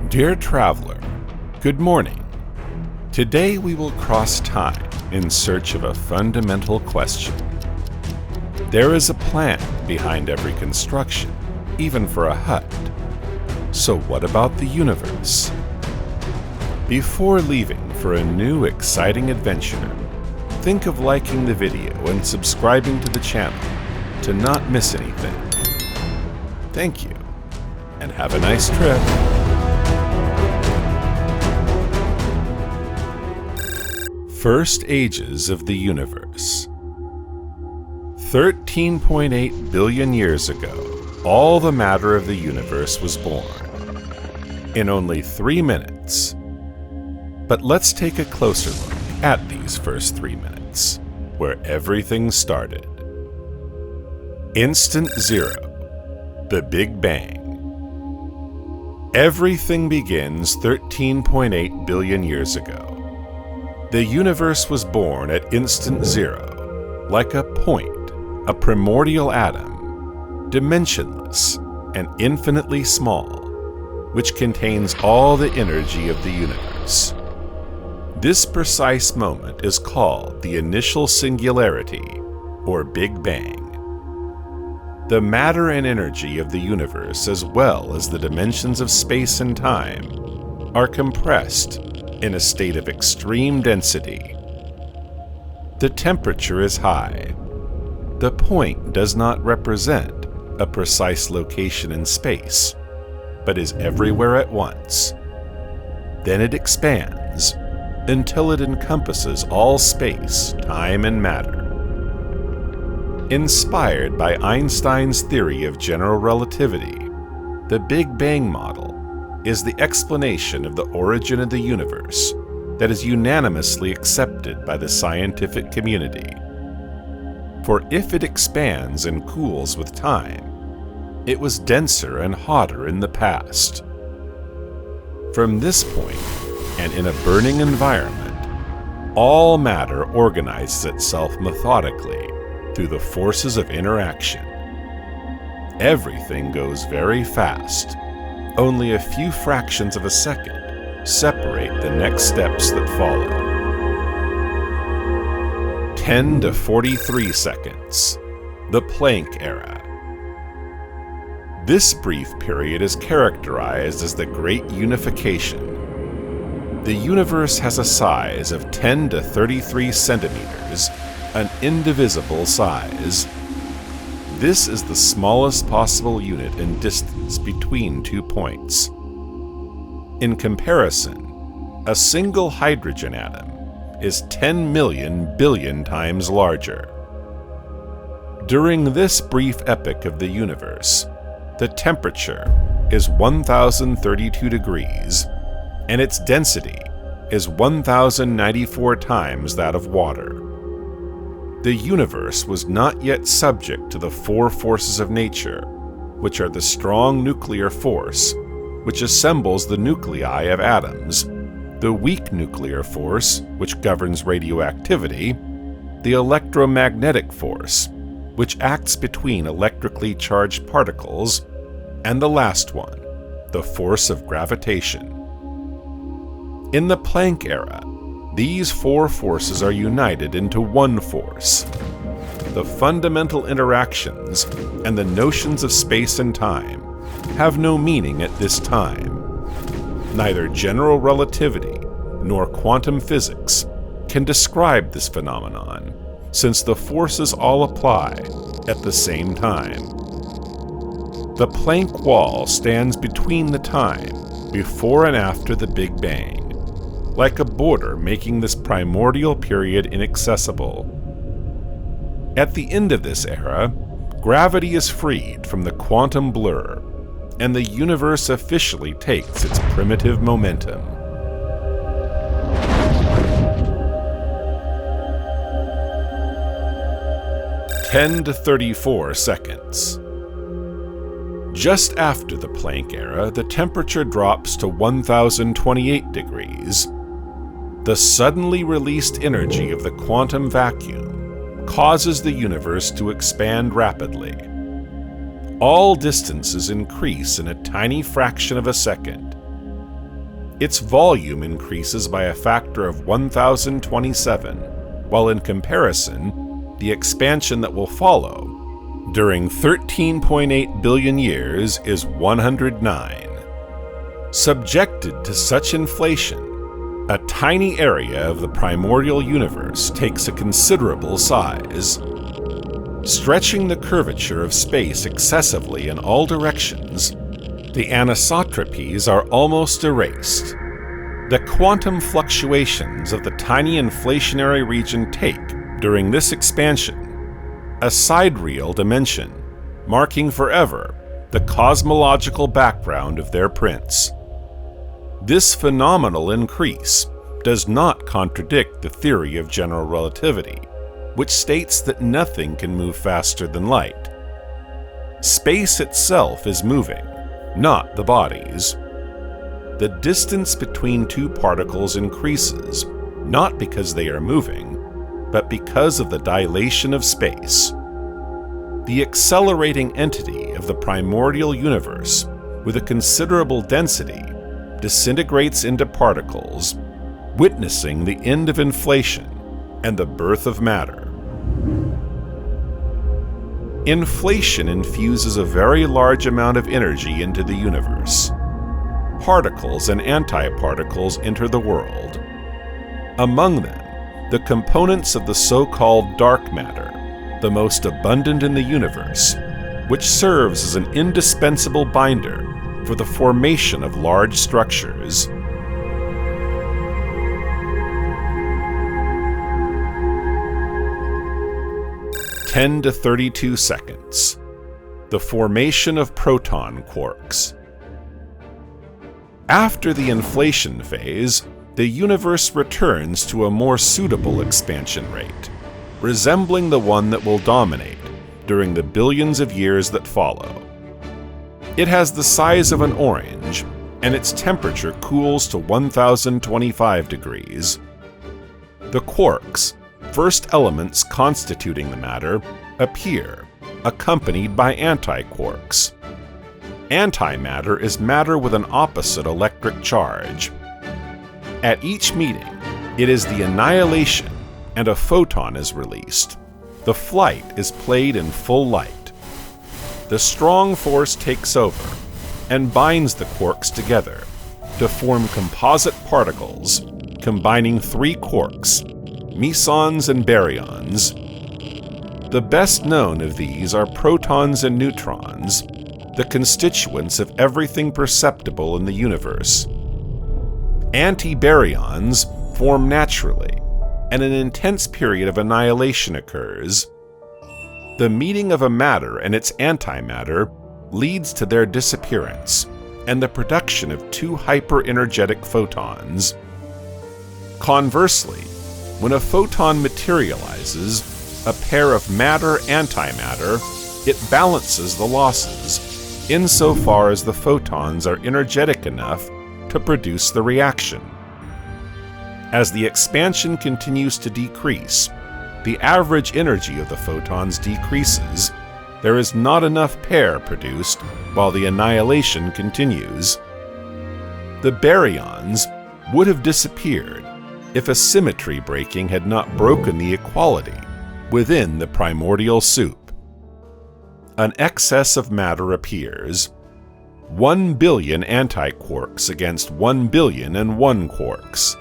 Dear traveler, good morning. Today we will cross time in search of a fundamental question. There is a plan behind every construction, even for a hut. So what about the universe? Before leaving for a new exciting adventure, think of liking the video and subscribing to the channel to not miss anything. Thank you, and have a nice trip. First ages of the universe. 13.8 billion years ago, all the matter of the universe was born. In only 3 minutes. But let's take a closer look at these first 3 minutes, where everything started. Instant zero, the Big Bang. Everything begins 13.8 billion years ago. The universe was born at instant zero, like a point, a primordial atom, dimensionless and infinitely small, which contains all the energy of the universe. This precise moment is called the initial singularity, or Big Bang. The matter and energy of the universe, as well as the dimensions of space and time, are compressed in a state of extreme density. The temperature is high. The point does not represent a precise location in space, but is everywhere at once. Then it expands until it encompasses all space, time, and matter. Inspired by Einstein's theory of general relativity, the Big Bang model is the explanation of the origin of the universe that is unanimously accepted by the scientific community. For if it expands and cools with time, it was denser and hotter in the past. From this point, and in a burning environment, all matter organizes itself methodically through the forces of interaction. Everything goes very fast. Only a few fractions of a second separate the next steps that follow. 10 to 43 seconds, the Planck era. This brief period is characterized as the Great Unification. The universe has a size of 10 to 33 centimeters, an indivisible size. This is the smallest possible unit in distance between 2 points. In comparison, a single hydrogen atom is 10 million billion times larger. During this brief epoch of the universe, the temperature is 1032 degrees, and its density is 1094 times that of water. The universe was not yet subject to the four forces of nature, which are the strong nuclear force, which assembles the nuclei of atoms, the weak nuclear force, which governs radioactivity, the electromagnetic force, which acts between electrically charged particles, and the last one, the force of gravitation. In the Planck era, these four forces are united into one force. The fundamental interactions and the notions of space and time have no meaning at this time. Neither general relativity nor quantum physics can describe this phenomenon, since the forces all apply at the same time. The Planck wall stands between the time before and after the Big Bang, like a border making this primordial period inaccessible. At the end of this era, gravity is freed from the quantum blur, and the universe officially takes its primitive momentum. (10 to 34 seconds). Just after the Planck era, the temperature drops to 1028 degrees. The suddenly released energy of the quantum vacuum causes the universe to expand rapidly. All distances increase in a tiny fraction of a second, its volume increases by a factor of 1027, while in comparison, the expansion that will follow during 13.8 billion years is 109. Subjected to such inflation, a tiny area of the primordial universe takes a considerable size. Stretching the curvature of space excessively in all directions, the anisotropies are almost erased. The quantum fluctuations of the tiny inflationary region take, during this expansion, a sidereal dimension, marking forever the cosmological background of their prince. This phenomenal increase does not contradict the theory of general relativity, which states that nothing can move faster than light. Space itself is moving, not the bodies. The distance between two particles increases, not because they are moving, but because of the dilation of space. The accelerating entity of the primordial universe, with a considerable density, disintegrates into particles, witnessing the end of inflation and the birth of matter. Inflation infuses a very large amount of energy into the universe. Particles and antiparticles enter the world. Among them, the components of the so-called dark matter, the most abundant in the universe, which serves as an indispensable binder for the formation of large structures. (10 to 32 seconds). The formation of proton quarks. After the inflation phase, the universe returns to a more suitable expansion rate, resembling the one that will dominate during the billions of years that follow. It has the size of an orange, and its temperature cools to 1025 degrees. The quarks, first elements constituting the matter, appear, accompanied by antiquarks. Antimatter is matter with an opposite electric charge. At each meeting, it is the annihilation, and a photon is released. The flight is played in full light. The strong force takes over and binds the quarks together to form composite particles, combining three quarks, mesons and baryons. The best known of these are protons and neutrons, the constituents of everything perceptible in the universe. Antibaryons form naturally, and an intense period of annihilation occurs. The meeting of a matter and its antimatter leads to their disappearance and the production of two hyper-energetic photons. Conversely, when a photon materializes, a pair of matter-antimatter, it balances the losses, insofar as the photons are energetic enough to produce the reaction. As the expansion continues to decrease, the average energy of the photons decreases. There is not enough pair produced while the annihilation continues. The baryons would have disappeared if a symmetry breaking had not broken the equality within the primordial soup. An excess of matter appears. 1 billion antiquarks against 1,000,000,001 quarks.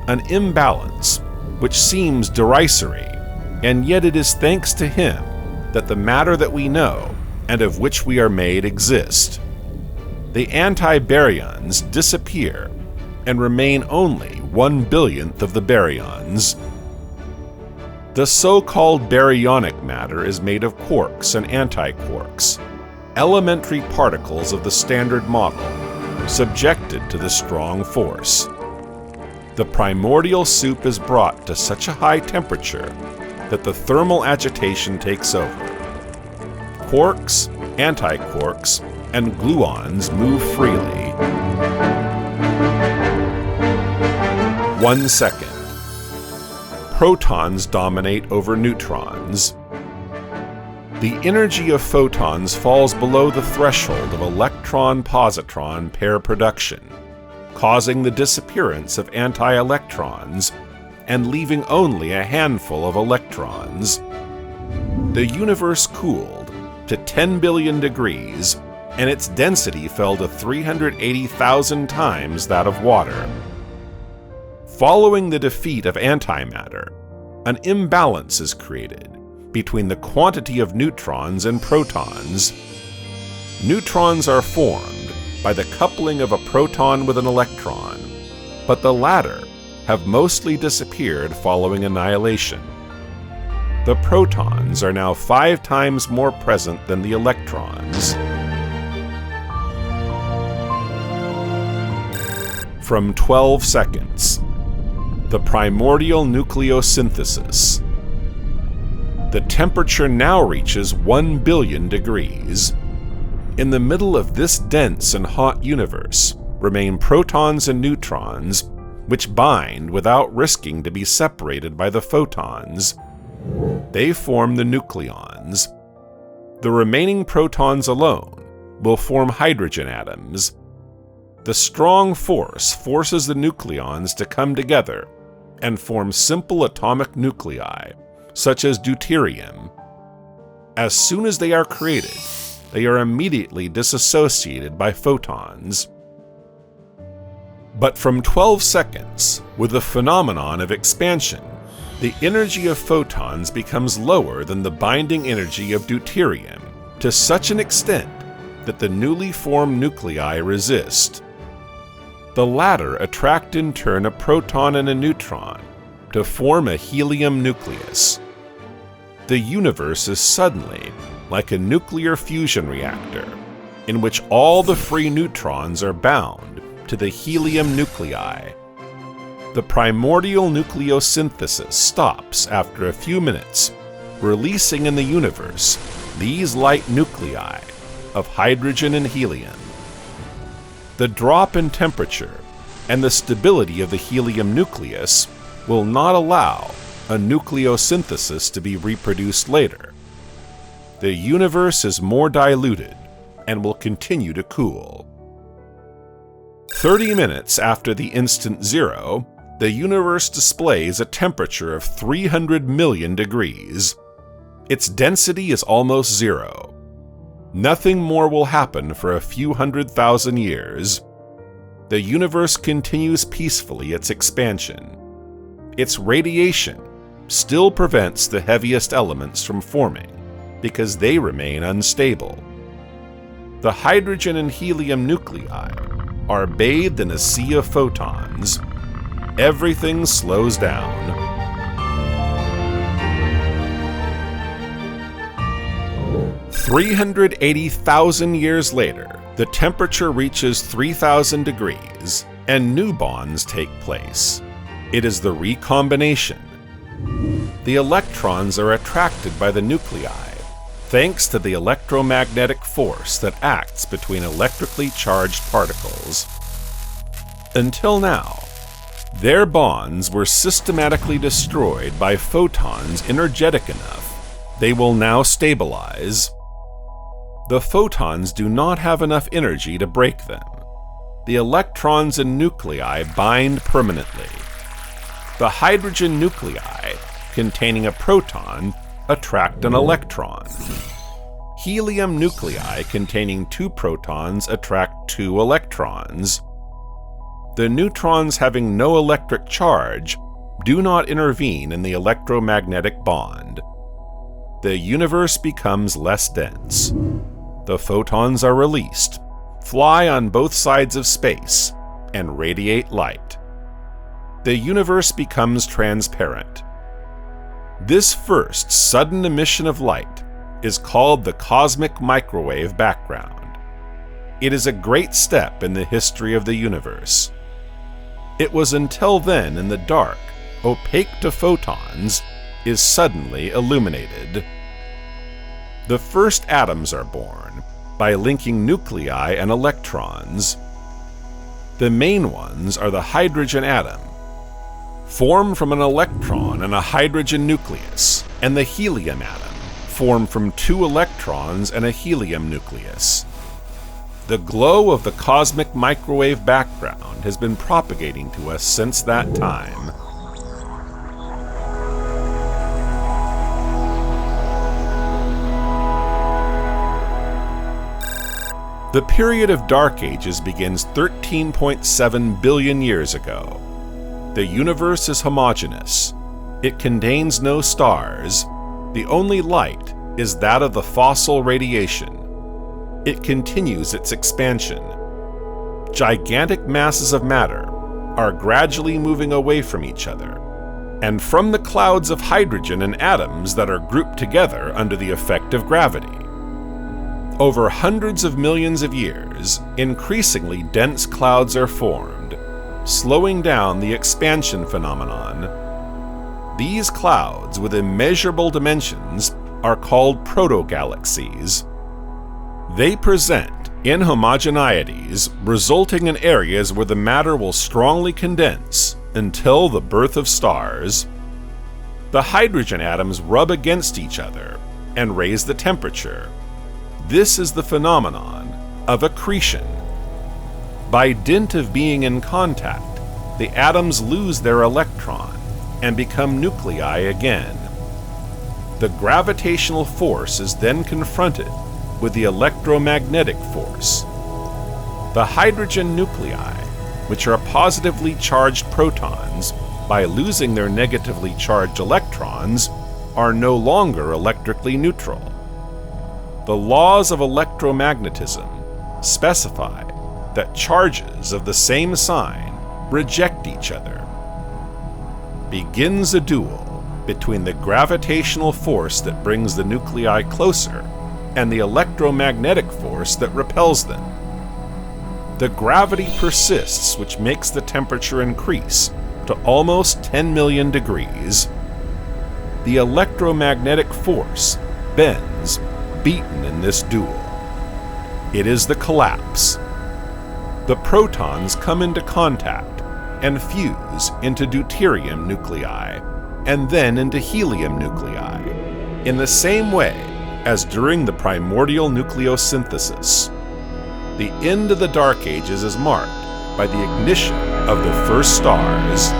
An imbalance which seems derisory, and yet it is thanks to him that the matter that we know and of which we are made exist. The antibaryons disappear and remain only 1/10000000th of the baryons. The so-called baryonic matter is made of quarks and antiquarks, elementary particles of the standard model, subjected to the strong force. The primordial soup is brought to such a high temperature that the thermal agitation takes over. Quarks, antiquarks, and gluons move freely. 1 second. Protons dominate over neutrons. The energy of photons falls below the threshold of electron-positron pair production. causing the disappearance of anti-electrons and leaving only a handful of electrons. The universe cooled to 10 billion degrees, and its density fell to 380,000 times that of water. Following the defeat of antimatter, an imbalance is created between the quantity of neutrons and protons. Neutrons are formed by the coupling of a proton with an electron, but the latter have mostly disappeared following annihilation. The protons are now 5 times more present than the electrons. From 12 seconds. The primordial nucleosynthesis. The temperature now reaches 1 billion degrees. In the middle of this dense and hot universe remain protons and neutrons, which bind without risking to be separated by the photons. They form the nucleons. The remaining protons alone will form hydrogen atoms. The strong force forces the nucleons to come together and form simple atomic nuclei, such as deuterium. As soon as they are created, they are immediately disassociated by photons. But from 12 seconds, with the phenomenon of expansion, the energy of photons becomes lower than the binding energy of deuterium to such an extent that the newly formed nuclei resist. The latter attract in turn a proton and a neutron to form a helium nucleus. The universe is suddenly like a nuclear fusion reactor, in which all the free neutrons are bound to the helium nuclei. The primordial nucleosynthesis stops after a few minutes, releasing in the universe these light nuclei of hydrogen and helium. The drop in temperature and the stability of the helium nucleus will not allow a nucleosynthesis to be reproduced later. The universe is more diluted and will continue to cool. 30 minutes after the instant zero, the universe displays a temperature of 300 million degrees. Its density is almost zero. Nothing more will happen for a few 100,000 years. The universe continues peacefully its expansion. Its radiation still prevents the heaviest elements from forming because they remain unstable. The hydrogen and helium nuclei are bathed in a sea of photons. Everything slows down. 380,000 years later, the temperature reaches 3,000 degrees, and new bonds take place. It is the recombination. The electrons are attracted by the nuclei, thanks to the electromagnetic force that acts between electrically charged particles. Until now, their bonds were systematically destroyed by photons energetic enough. They will now stabilize. The photons do not have enough energy to break them. The electrons and nuclei bind permanently. The hydrogen nuclei, containing a proton, attract an electron. Helium nuclei containing 2 protons attract 2 electrons. The neutrons having no electric charge do not intervene in the electromagnetic bond. The universe becomes less dense. The photons are released, fly on both sides of space, and radiate light. The universe becomes transparent. This first sudden emission of light is called the cosmic microwave background. It is a great step in the history of the universe. It was until then in the dark, opaque to photons, is suddenly illuminated. The first atoms are born by linking nuclei and electrons. The main ones are the hydrogen atom, formed from an electron and a hydrogen nucleus, and the helium atom, formed from 2 electrons and a helium nucleus. The glow of the cosmic microwave background has been propagating to us since that time. The period of Dark Ages begins 13.7 billion years ago. The universe is homogeneous. It contains no stars. The only light is that of the fossil radiation. It continues its expansion. Gigantic masses of matter are gradually moving away from each other, and from the clouds of hydrogen and atoms that are grouped together under the effect of gravity. Over hundreds of millions of years, increasingly dense clouds are formed, slowing down the expansion phenomenon. These clouds with immeasurable dimensions are called protogalaxies. They present inhomogeneities, resulting in areas where the matter will strongly condense until the birth of stars. The hydrogen atoms rub against each other and raise the temperature. This is the phenomenon of accretion. By dint of being in contact, the atoms lose their electron and become nuclei again. The gravitational force is then confronted with the electromagnetic force. The hydrogen nuclei, which are positively charged protons, by losing their negatively charged electrons, are no longer electrically neutral. The laws of electromagnetism specify that charges of the same sign reject each other. Begins a duel between the gravitational force that brings the nuclei closer and the electromagnetic force that repels them. The gravity persists, which makes the temperature increase to almost 10 million degrees. The electromagnetic force bends, beaten in this duel. It is the collapse. The protons come into contact and fuse into deuterium nuclei, and then into helium nuclei, in the same way as during the primordial nucleosynthesis. The end of the Dark Ages is marked by the ignition of the first stars.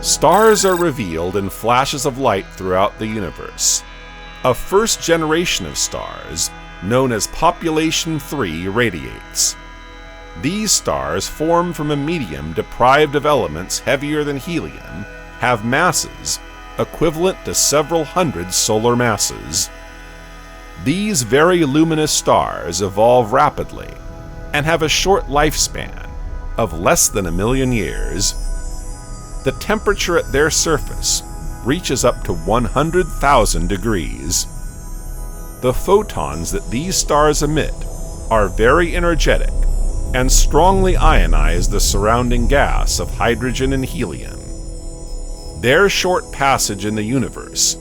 Stars are revealed in flashes of light throughout the universe. A first generation of stars, known as population 3, radiates. These stars, formed from a medium deprived of elements heavier than helium, have masses equivalent to several hundred solar masses. These very luminous stars evolve rapidly and have a short lifespan of less than 1 million years. The temperature at their surface reaches up to 100,000 degrees. The photons that these stars emit are very energetic and strongly ionize the surrounding gas of hydrogen and helium. Their short passage in the universe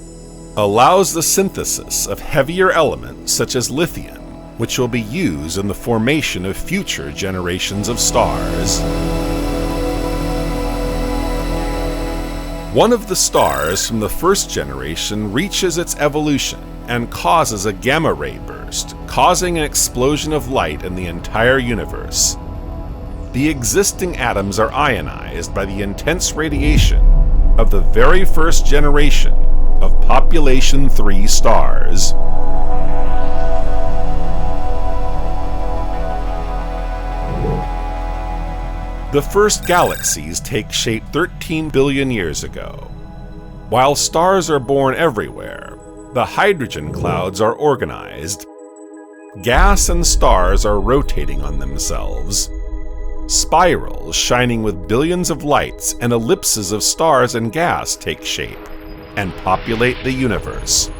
allows the synthesis of heavier elements such as lithium, which will be used in the formation of future generations of stars. One of the stars from the first generation reaches its evolution and causes a gamma ray burst, causing an explosion of light in the entire universe. The existing atoms are ionized by the intense radiation of the very first generation of population 3 stars. The first galaxies take shape 13 billion years ago. While stars are born everywhere, the hydrogen clouds are organized. Gas and stars are rotating on themselves. Spirals shining with billions of lights and ellipses of stars and gas take shape and populate the universe.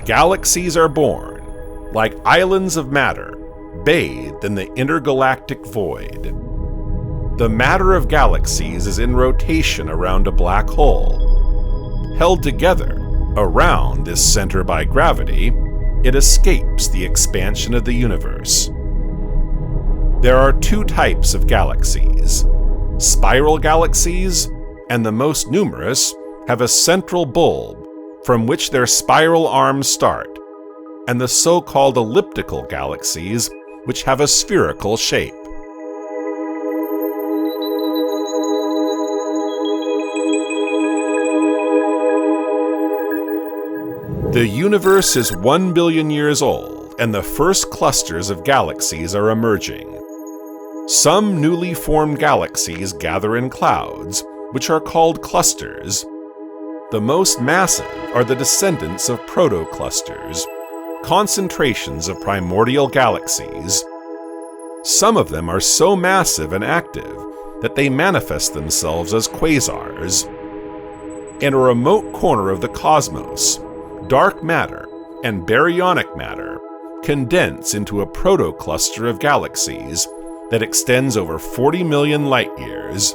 Galaxies are born, like islands of matter, bathed in the intergalactic void. The matter of galaxies is in rotation around a black hole. Held together around this center by gravity, it escapes the expansion of the universe. There are 2 types of galaxies. Spiral galaxies, and the most numerous, have a central bulb from which their spiral arms start, and the so-called elliptical galaxies, which have a spherical shape. The universe is 1 billion years old, and the first clusters of galaxies are emerging. Some newly formed galaxies gather in clouds, which are called clusters. The most massive are the descendants of protoclusters, concentrations of primordial galaxies. Some of them are so massive and active that they manifest themselves as quasars. In a remote corner of the cosmos, dark matter and baryonic matter condense into a protocluster of galaxies that extends over 40 million light-years.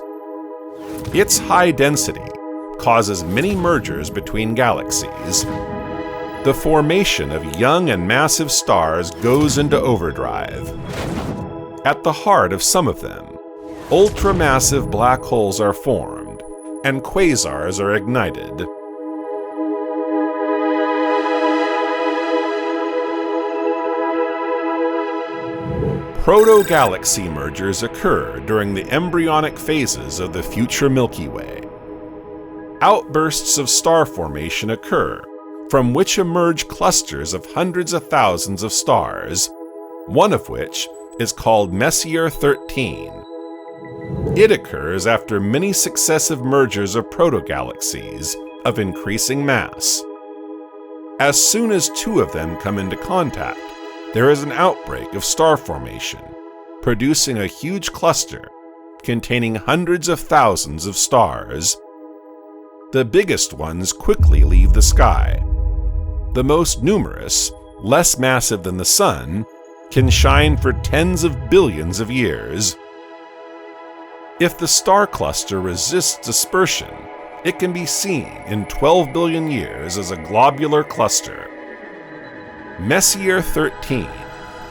Its high density causes many mergers between galaxies. The formation of young and massive stars goes into overdrive. At the heart of some of them, ultramassive black holes are formed, and quasars are ignited. Proto-galaxy mergers occur during the embryonic phases of the future Milky Way. Outbursts of star formation occur, from which emerge clusters of hundreds of thousands of stars, one of which is called Messier 13. It occurs after many successive mergers of protogalaxies of increasing mass. As soon as two of them come into contact, there is an outbreak of star formation, producing a huge cluster containing hundreds of thousands of stars. The biggest ones quickly leave the sky. The most numerous, less massive than the Sun, can shine for tens of billions of years. If the star cluster resists dispersion, it can be seen in 12 billion years as a globular cluster. Messier 13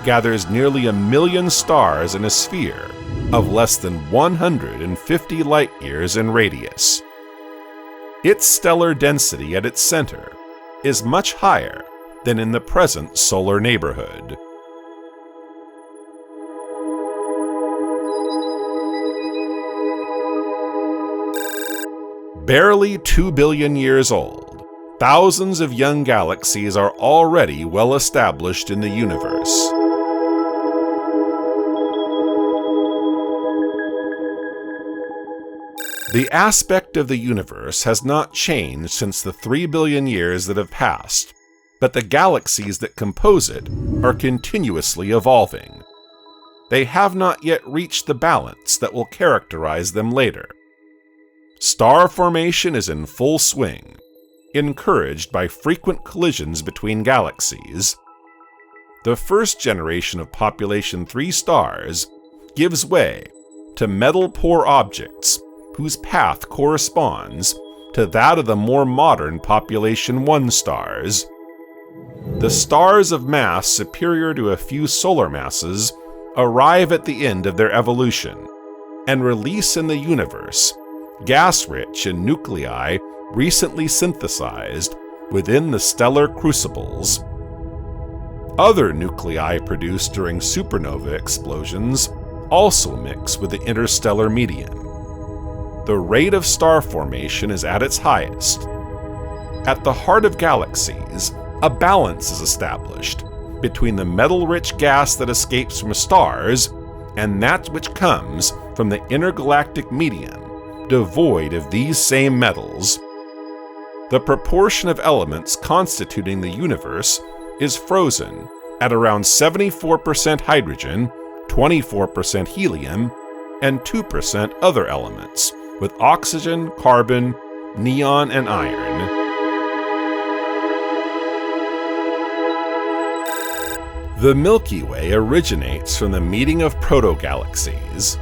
gathers nearly 1 million stars in a sphere of less than 150 light-years in radius. Its stellar density at its center is much higher than in the present solar neighborhood. Barely 2 billion years old, thousands of young galaxies are already well established in the universe. The aspect of the universe has not changed since the 3 billion years that have passed, but the galaxies that compose it are continuously evolving. They have not yet reached the balance that will characterize them later. Star formation is in full swing, encouraged by frequent collisions between galaxies. The first generation of population 3 stars gives way to metal-poor objects whose path corresponds to that of the more modern population 1 stars. The stars of mass superior to a few solar masses arrive at the end of their evolution and release in the universe gas-rich in nuclei recently synthesized within the stellar crucibles. Other nuclei produced during supernova explosions also mix with the interstellar medium. The rate of star formation is at its highest. At the heart of galaxies, a balance is established between the metal-rich gas that escapes from stars and that which comes from the intergalactic medium devoid of these same metals. The proportion of elements constituting the universe is frozen at around 74% hydrogen, 24% helium, and 2% other elements, with oxygen, carbon, neon, and iron. The Milky Way originates from the meeting of protogalaxies.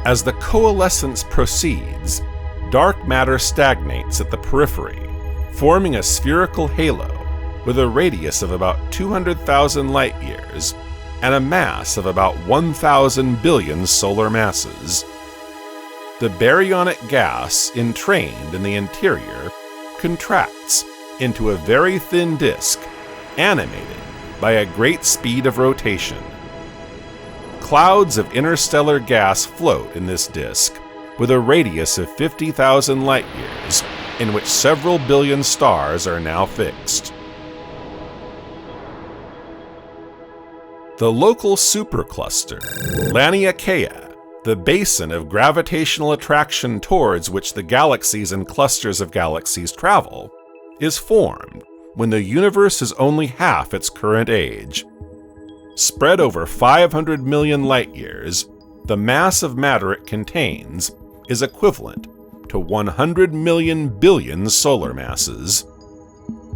As the coalescence proceeds, dark matter stagnates at the periphery, forming a spherical halo with a radius of about 200,000 light-years and a mass of about 1,000 billion solar masses. The baryonic gas entrained in the interior contracts into a very thin disk, animated by a great speed of rotation. Clouds of interstellar gas float in this disk, with a radius of 50,000 light-years, in which several billion stars are now fixed. The local supercluster, Laniakea, the basin of gravitational attraction towards which the galaxies and clusters of galaxies travel, is formed when the universe is only half its current age. Spread over 500 million light-years, the mass of matter it contains is equivalent to 100 million billion solar masses.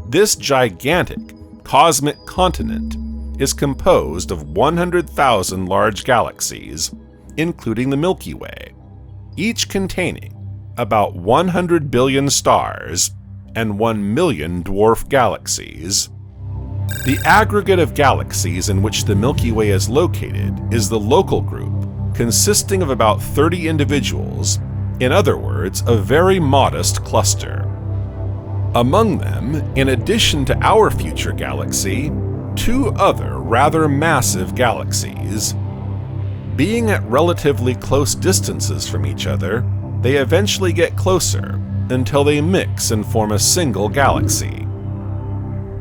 This gigantic cosmic continent is composed of 100,000 large galaxies, including the Milky Way, each containing about 100 billion stars and 1 million dwarf galaxies. The aggregate of galaxies in which the Milky Way is located is the local group, consisting of about 30 individuals, in other words, a very modest cluster. Among them, in addition to our future galaxy, 2 other rather massive galaxies. Being at relatively close distances from each other, they eventually get closer until they mix and form a single galaxy.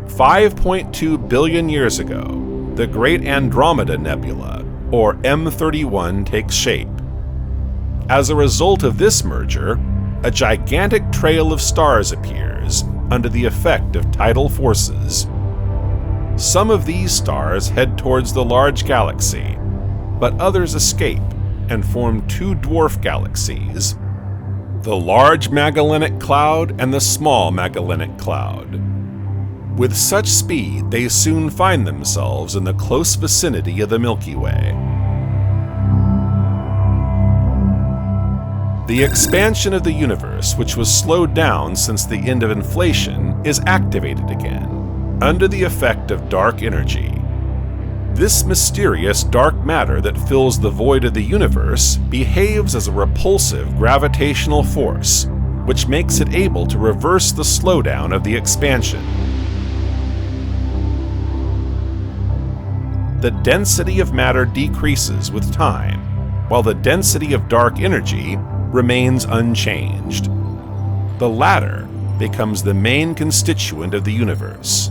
5.2 billion years ago, the Great Andromeda Nebula, or M31, takes shape. As a result of this merger, a gigantic trail of stars appears under the effect of tidal forces. Some of these stars head towards the large galaxy, but others escape and form 2 dwarf galaxies, the Large Magellanic Cloud and the Small Magellanic Cloud. With such speed, they soon find themselves in the close vicinity of the Milky Way. The expansion of the universe, which was slowed down since the end of inflation, is activated again, under the effect of dark energy. This mysterious dark matter that fills the void of the universe behaves as a repulsive gravitational force, which makes it able to reverse the slowdown of the expansion. The density of matter decreases with time, while the density of dark energy remains unchanged. The latter becomes the main constituent of the universe.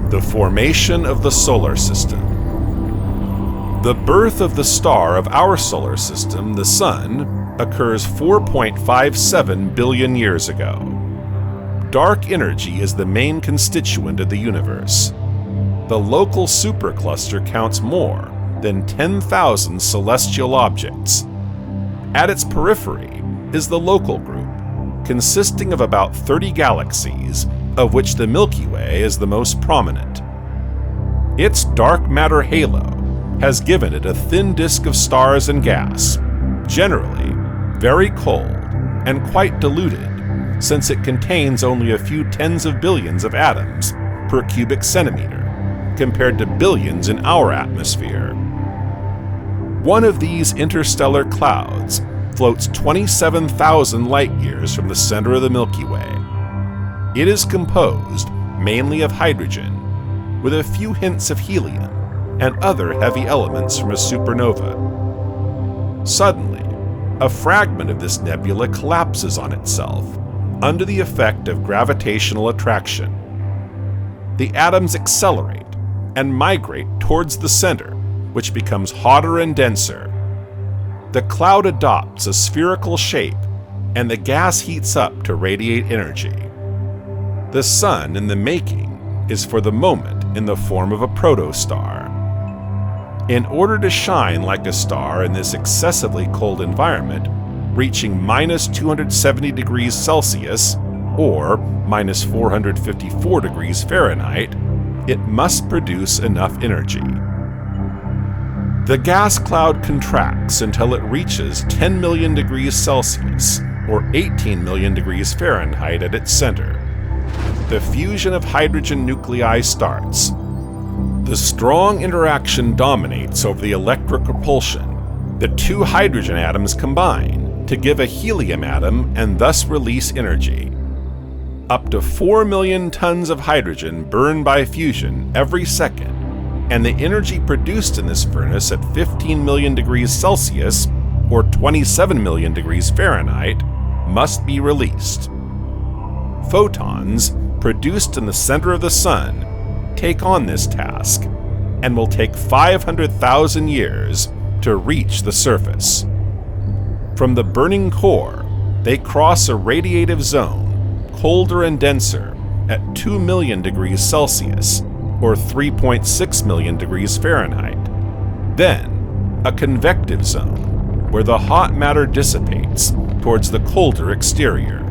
The formation of the solar system. The birth of the star of our solar system, the Sun, occurs 4.57 billion years ago. Dark energy is the main constituent of the universe. The local supercluster counts more than 10,000 celestial objects. At its periphery is the local group, consisting of about 30 galaxies, of which the Milky Way is the most prominent. Its dark matter halo has given it a thin disk of stars and gas, generally very cold and quite diluted, since it contains only a few tens of billions of atoms per cubic centimeter, compared to billions in our atmosphere. One of these interstellar clouds floats 27,000 light-years from the center of the Milky Way. It is composed mainly of hydrogen, with a few hints of helium and other heavy elements from a supernova. Suddenly, a fragment of this nebula collapses on itself under the effect of gravitational attraction. The atoms accelerate and migrate towards the center, which becomes hotter and denser. The cloud adopts a spherical shape, and the gas heats up to radiate energy. The Sun in the making is for the moment in the form of a protostar. In order to shine like a star in this excessively cold environment, reaching minus 270 degrees Celsius, or minus 454 degrees Fahrenheit, it must produce enough energy. The gas cloud contracts until it reaches 10 million degrees Celsius, or 18 million degrees Fahrenheit at its center. The fusion of hydrogen nuclei starts. The strong interaction dominates over the electric repulsion. The 2 hydrogen atoms combine to give a helium atom and thus release energy. Up to 4 million tons of hydrogen burn by fusion every second, and the energy produced in this furnace at 15 million degrees Celsius, or 27 million degrees Fahrenheit, must be released. Photons, produced in the center of the sun, take on this task, and will take 500,000 years to reach the surface. From the burning core, they cross a radiative zone, colder and denser, at 2 million degrees Celsius, or 3.6 million degrees Fahrenheit. Then, a convective zone, where the hot matter dissipates towards the colder exterior.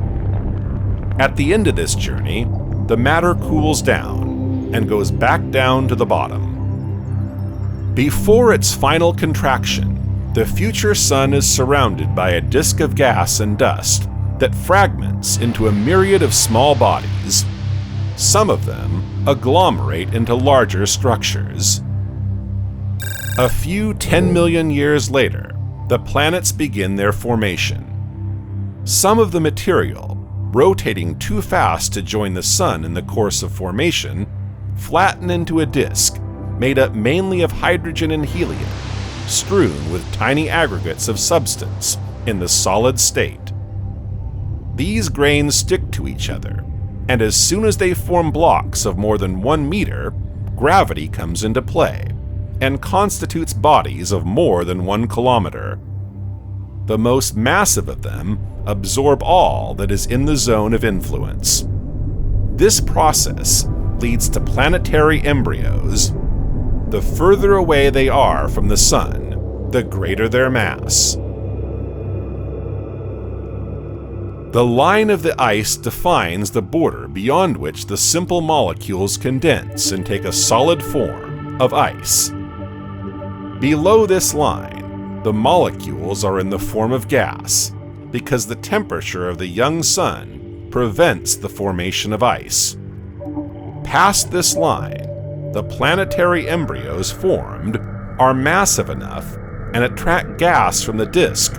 At the end of this journey, the matter cools down and goes back down to the bottom. Before its final contraction, the future sun is surrounded by a disk of gas and dust that fragments into a myriad of small bodies. Some of them agglomerate into larger structures. A few 10 million years later, the planets begin their formation. Some of the material, rotating too fast to join the sun in the course of formation, flatten into a disk made up mainly of hydrogen and helium, strewn with tiny aggregates of substance in the solid state. These grains stick to each other, and as soon as they form blocks of more than 1 meter, gravity comes into play and constitutes bodies of more than 1 kilometer. The most massive of them absorb all that is in the zone of influence. This process leads to planetary embryos. The further away they are from the sun, the greater their mass. The line of the ice defines the border beyond which the simple molecules condense and take a solid form of ice. Below this line, the molecules are in the form of gas, because the temperature of the young sun prevents the formation of ice. Past this line, the planetary embryos formed are massive enough and attract gas from the disk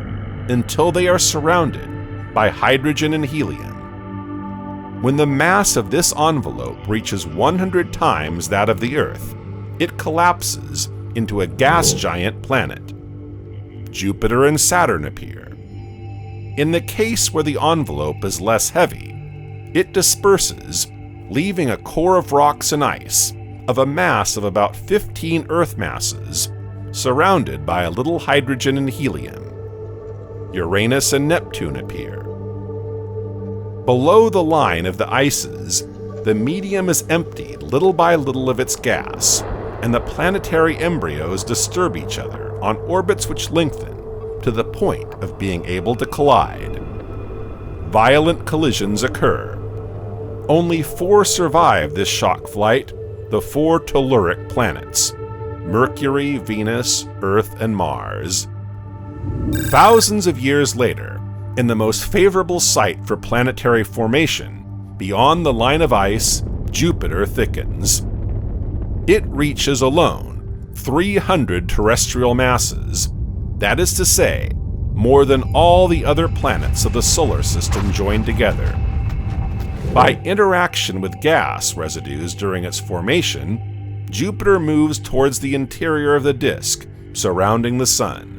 until they are surrounded by hydrogen and helium. When the mass of this envelope reaches 100 times that of the Earth, it collapses into a gas giant planet. Jupiter and Saturn appear. In the case where the envelope is less heavy, it disperses, leaving a core of rocks and ice of a mass of about 15 Earth masses, surrounded by a little hydrogen and helium. Uranus and Neptune appear. Below the line of the ices, the medium is emptied little by little of its gas, and the planetary embryos disturb each other on orbits which lengthen to the point of being able to collide. Violent collisions occur. Only 4 survive this shock flight, the 4 telluric planets: Mercury, Venus, Earth, and Mars. Thousands of years later, in the most favorable site for planetary formation, beyond the line of ice, Jupiter thickens. It reaches alone 300 terrestrial masses, that is to say, more than all the other planets of the solar system joined together. By interaction with gas residues during its formation, Jupiter moves towards the interior of the disk surrounding the Sun.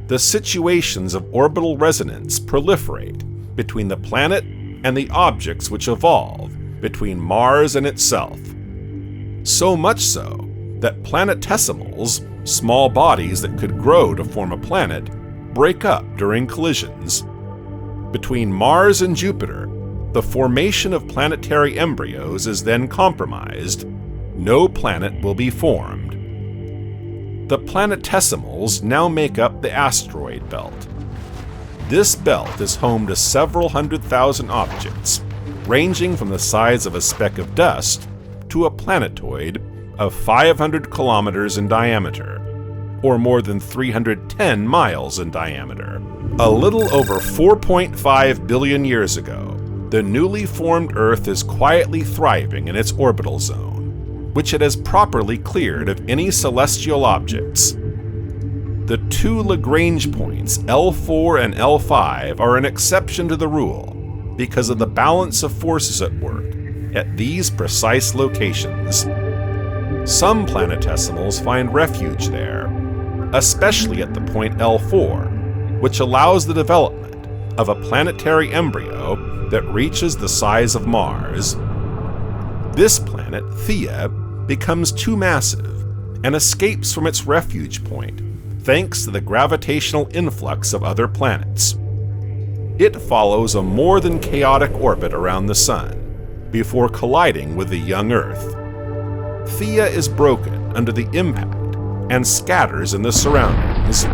The situations of orbital resonance proliferate between the planet and the objects which evolve between Mars and itself. So much so that planetesimals, small bodies that could grow to form a planet, break up during collisions. Between Mars and Jupiter, the formation of planetary embryos is then compromised. No planet will be formed. The planetesimals now make up the asteroid belt. This belt is home to several 100,000 objects, ranging from the size of a speck of dust to a planetoid of 500 kilometers in diameter, or more than 310 miles in diameter. A little over 4.5 billion years ago, the newly formed Earth is quietly thriving in its orbital zone, which it has properly cleared of any celestial objects. The 2 Lagrange points, L4 and L5, are an exception to the rule, because of the balance of forces at work at these precise locations. Some planetesimals find refuge there, especially at the point L4, which allows the development of a planetary embryo that reaches the size of Mars. This planet, Theia, becomes too massive and escapes from its refuge point thanks to the gravitational influx of other planets. It follows a more than chaotic orbit around the Sun before colliding with the young Earth. Theia is broken under the impact and scatters in the surroundings.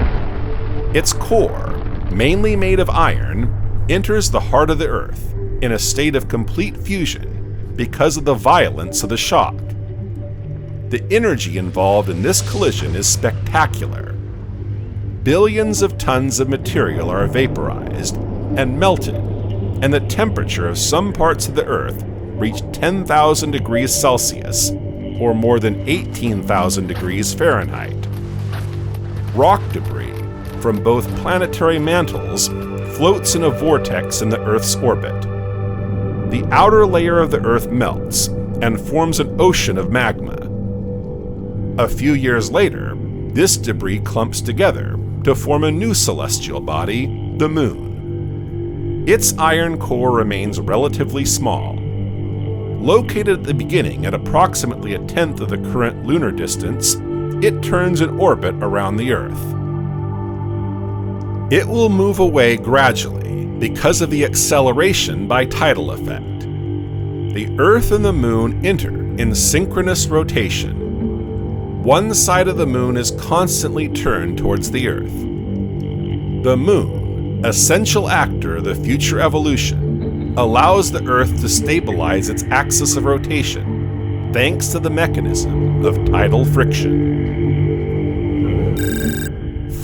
Its core, mainly made of iron, enters the heart of the Earth in a state of complete fusion because of the violence of the shock. The energy involved in this collision is spectacular. Billions of tons of material are vaporized and melted, and the temperature of some parts of the Earth reached 10,000 degrees Celsius, or more than 18,000 degrees Fahrenheit. Rock debris from both planetary mantles floats in a vortex in the Earth's orbit. The outer layer of the Earth melts and forms an ocean of magma. A few years later, this debris clumps together to form a new celestial body, the Moon. Its iron core remains relatively small. Located at the beginning at approximately a tenth of the current lunar distance, it turns in orbit around the Earth. It will move away gradually because of the acceleration by tidal effect. The Earth and the Moon enter in synchronous rotation. One side of the Moon is constantly turned towards the Earth. The Moon, essential actor of the future evolution, allows the Earth to stabilize its axis of rotation thanks to the mechanism of tidal friction.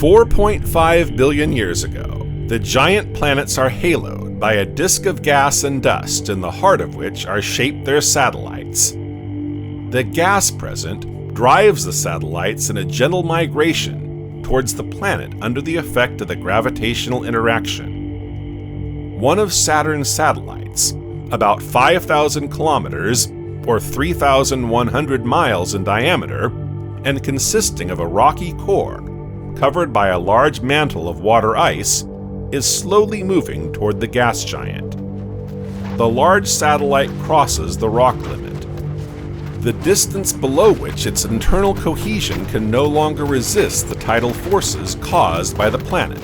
4.5 billion years ago, the giant planets are haloed by a disk of gas and dust in the heart of which are shaped their satellites. The gas present drives the satellites in a gentle migration towards the planet under the effect of the gravitational interaction. One of Saturn's satellites, about 5,000 kilometers or 3,100 miles in diameter, and consisting of a rocky core covered by a large mantle of water ice, is slowly moving toward the gas giant. The large satellite crosses the rock limit, the distance below which its internal cohesion can no longer resist the tidal forces caused by the planet.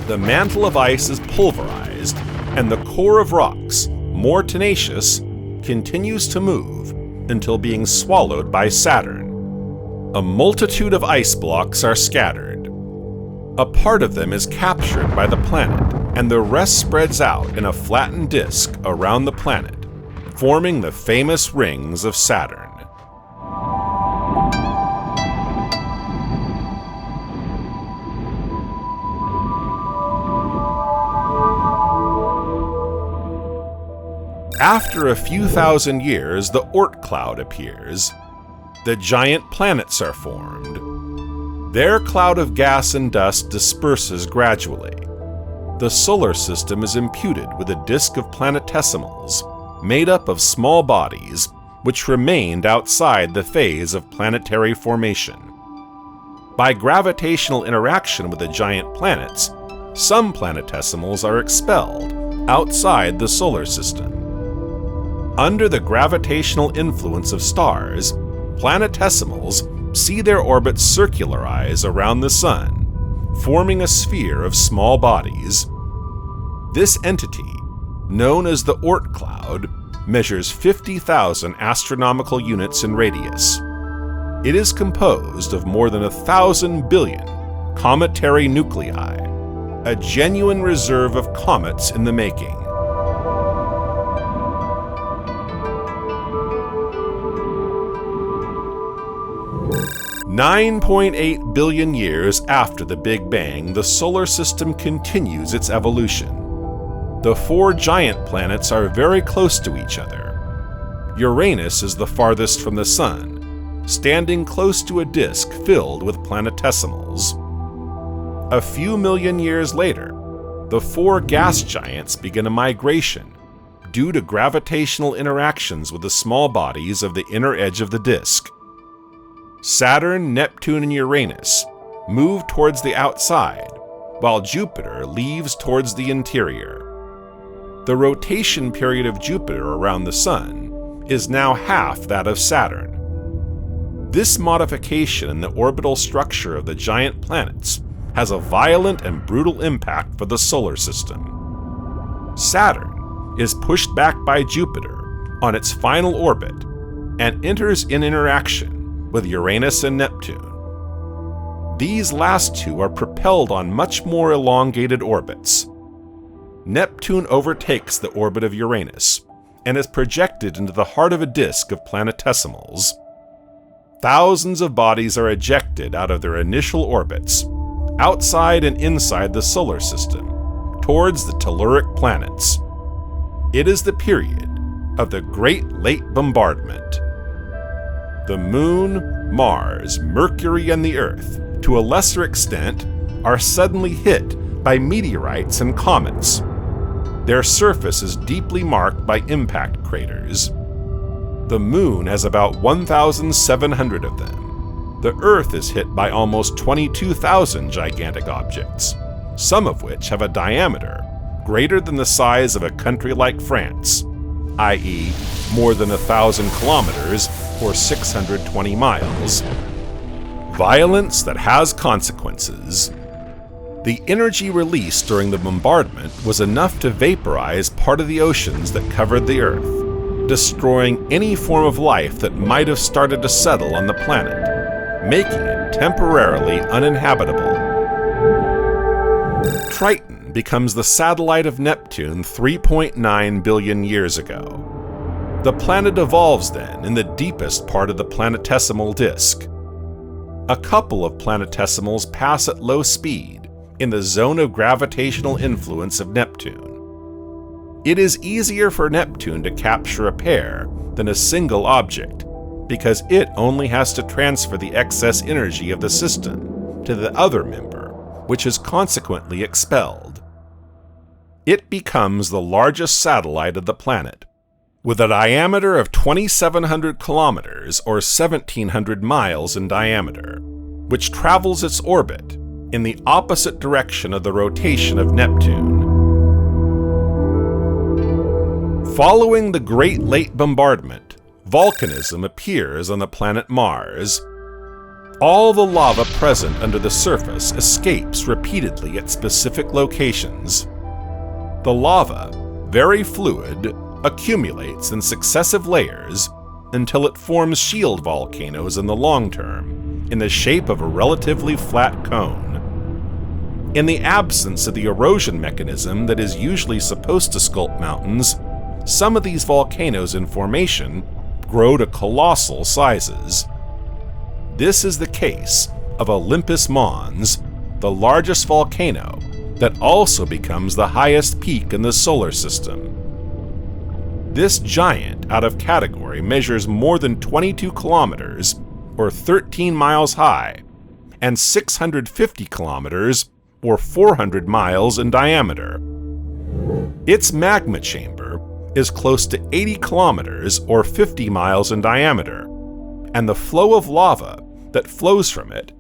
The mantle of ice is pulverized, and the core of rocks, more tenacious, continues to move until being swallowed by Saturn. A multitude of ice blocks are scattered. A part of them is captured by the planet, and the rest spreads out in a flattened disk around the planet, forming the famous rings of Saturn. After a few thousand years, the Oort cloud appears. The giant planets are formed. Their cloud of gas and dust disperses gradually. The solar system is imputed with a disk of planetesimals, made up of small bodies which remained outside the phase of planetary formation. By gravitational interaction with the giant planets, some planetesimals are expelled outside the solar system. Under the gravitational influence of stars, planetesimals see their orbits circularize around the Sun, forming a sphere of small bodies. This entity, known as the Oort cloud, measures 50,000 astronomical units in radius. It is composed of more than 1,000 billion cometary nuclei, a genuine reserve of comets in the making. 9.8 billion years after the Big Bang, the solar system continues its evolution. The four giant planets are very close to each other. Uranus is the farthest from the Sun, standing close to a disk filled with planetesimals. A few million years later, the four gas giants begin a migration due to gravitational interactions with the small bodies of the inner edge of the disk. Saturn, Neptune, and Uranus move towards the outside, while Jupiter leaves towards the interior. The rotation period of Jupiter around the Sun is now half that of Saturn. This modification in the orbital structure of the giant planets has a violent and brutal impact for the solar system. Saturn is pushed back by Jupiter on its final orbit and enters in interaction with Uranus and Neptune. These last two are propelled on much more elongated orbits. Neptune overtakes the orbit of Uranus and is projected into the heart of a disk of planetesimals. Thousands of bodies are ejected out of their initial orbits, outside and inside the solar system, towards the telluric planets. It is the period of the Great Late Bombardment. The Moon, Mars, Mercury, and the Earth, to a lesser extent, are suddenly hit by meteorites and comets. Their surface is deeply marked by impact craters. The Moon has about 1,700 of them. The Earth is hit by almost 22,000 gigantic objects, some of which have a diameter greater than the size of a country like France, i.e., more than 1,000 kilometers or 620 miles. Violence that has consequences. The energy released during the bombardment was enough to vaporize part of the oceans that covered the Earth, destroying any form of life that might have started to settle on the planet, making it temporarily uninhabitable. Triton becomes the satellite of Neptune 3.9 billion years ago. The planet evolves then in the deepest part of the planetesimal disk. A couple of planetesimals pass at low speed in the zone of gravitational influence of Neptune. It is easier for Neptune to capture a pair than a single object, because it only has to transfer the excess energy of the system to the other member, which is consequently expelled. It becomes the largest satellite of the planet, with a diameter of 2,700 kilometers or 1,700 miles in diameter, which travels its orbit in the opposite direction of the rotation of Neptune. Following the Great Late Bombardment, volcanism appears on the planet Mars. All the lava present under the surface escapes repeatedly at specific locations. The lava, very fluid, accumulates in successive layers until it forms shield volcanoes in the long term, in the shape of a relatively flat cone. In the absence of the erosion mechanism that is usually supposed to sculpt mountains, some of these volcanoes in formation grow to colossal sizes. This is the case of Olympus Mons, the largest volcano that also becomes the highest peak in the solar system. This giant out of category measures more than 22 kilometers, or 13 miles high, and 650 kilometers, or 400 miles in diameter. Its magma chamber is close to 80 kilometers, or 50 miles in diameter, and the flow of lava that flows from it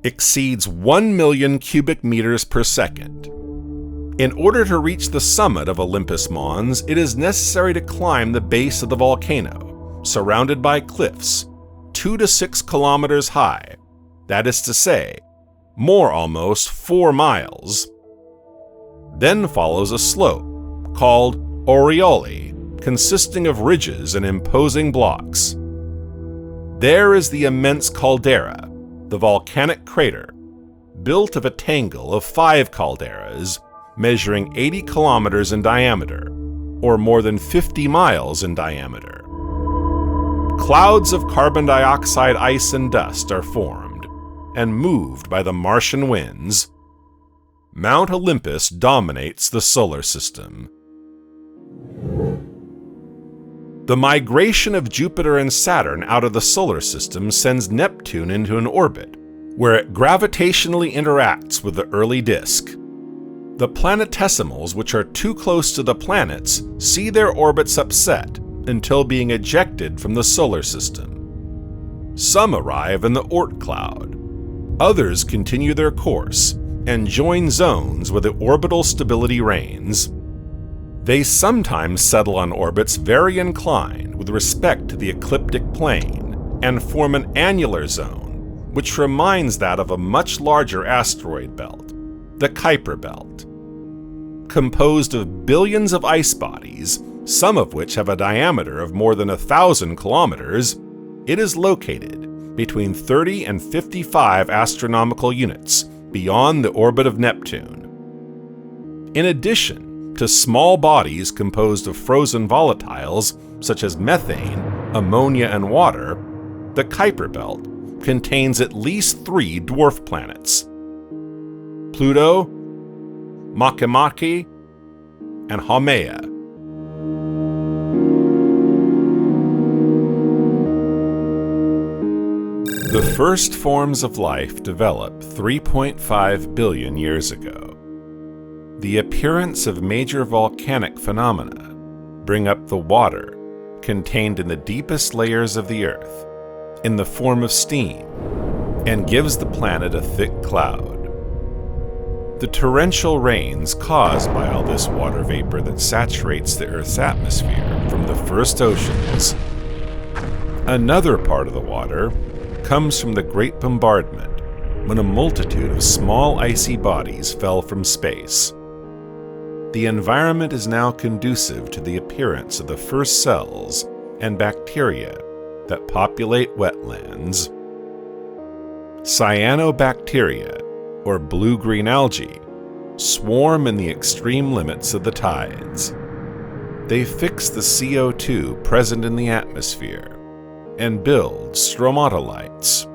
exceeds 1 million cubic meters per second. In order to reach the summit of Olympus Mons, it is necessary to climb the base of the volcano, surrounded by cliffs, 2 to 6 kilometers high, that is to say, more almost 4 miles. Then follows a slope, called aureole, consisting of ridges and imposing blocks. There is the immense caldera, the volcanic crater, built of a tangle of 5 calderas, measuring 80 kilometers in diameter, or more than 50 miles in diameter. Clouds of carbon dioxide, ice, and dust are formed, and moved by the Martian winds. Mount Olympus dominates the solar system. The migration of Jupiter and Saturn out of the solar system sends Neptune into an orbit, where it gravitationally interacts with the early disk. The planetesimals, which are too close to the planets, see their orbits upset until being ejected from the solar system. Some arrive in the Oort cloud. Others continue their course and join zones where the orbital stability reigns. They sometimes settle on orbits very inclined with respect to the ecliptic plane and form an annular zone, which reminds that of a much larger asteroid belt, the Kuiper Belt. Composed of billions of ice bodies, some of which have a diameter of more than 1,000 kilometers, it is located between 30 and 55 astronomical units beyond the orbit of Neptune. In addition to small bodies composed of frozen volatiles such as methane, ammonia, and water, the Kuiper Belt contains at least 3 dwarf planets: Pluto, Makemake, and Haumea. The first forms of life developed 3.5 billion years ago. The appearance of major volcanic phenomena bring up the water contained in the deepest layers of the Earth in the form of steam and gives the planet a thick cloud. The torrential rains caused by all this water vapor that saturates the Earth's atmosphere from the first oceans. Another part of the water comes from the Great Bombardment, when a multitude of small icy bodies fell from space. The environment is now conducive to the appearance of the first cells and bacteria that populate wetlands. Cyanobacteria, or blue-green algae, swarm in the extreme limits of the tides. They fix the CO2 present in the atmosphere and build stromatolites.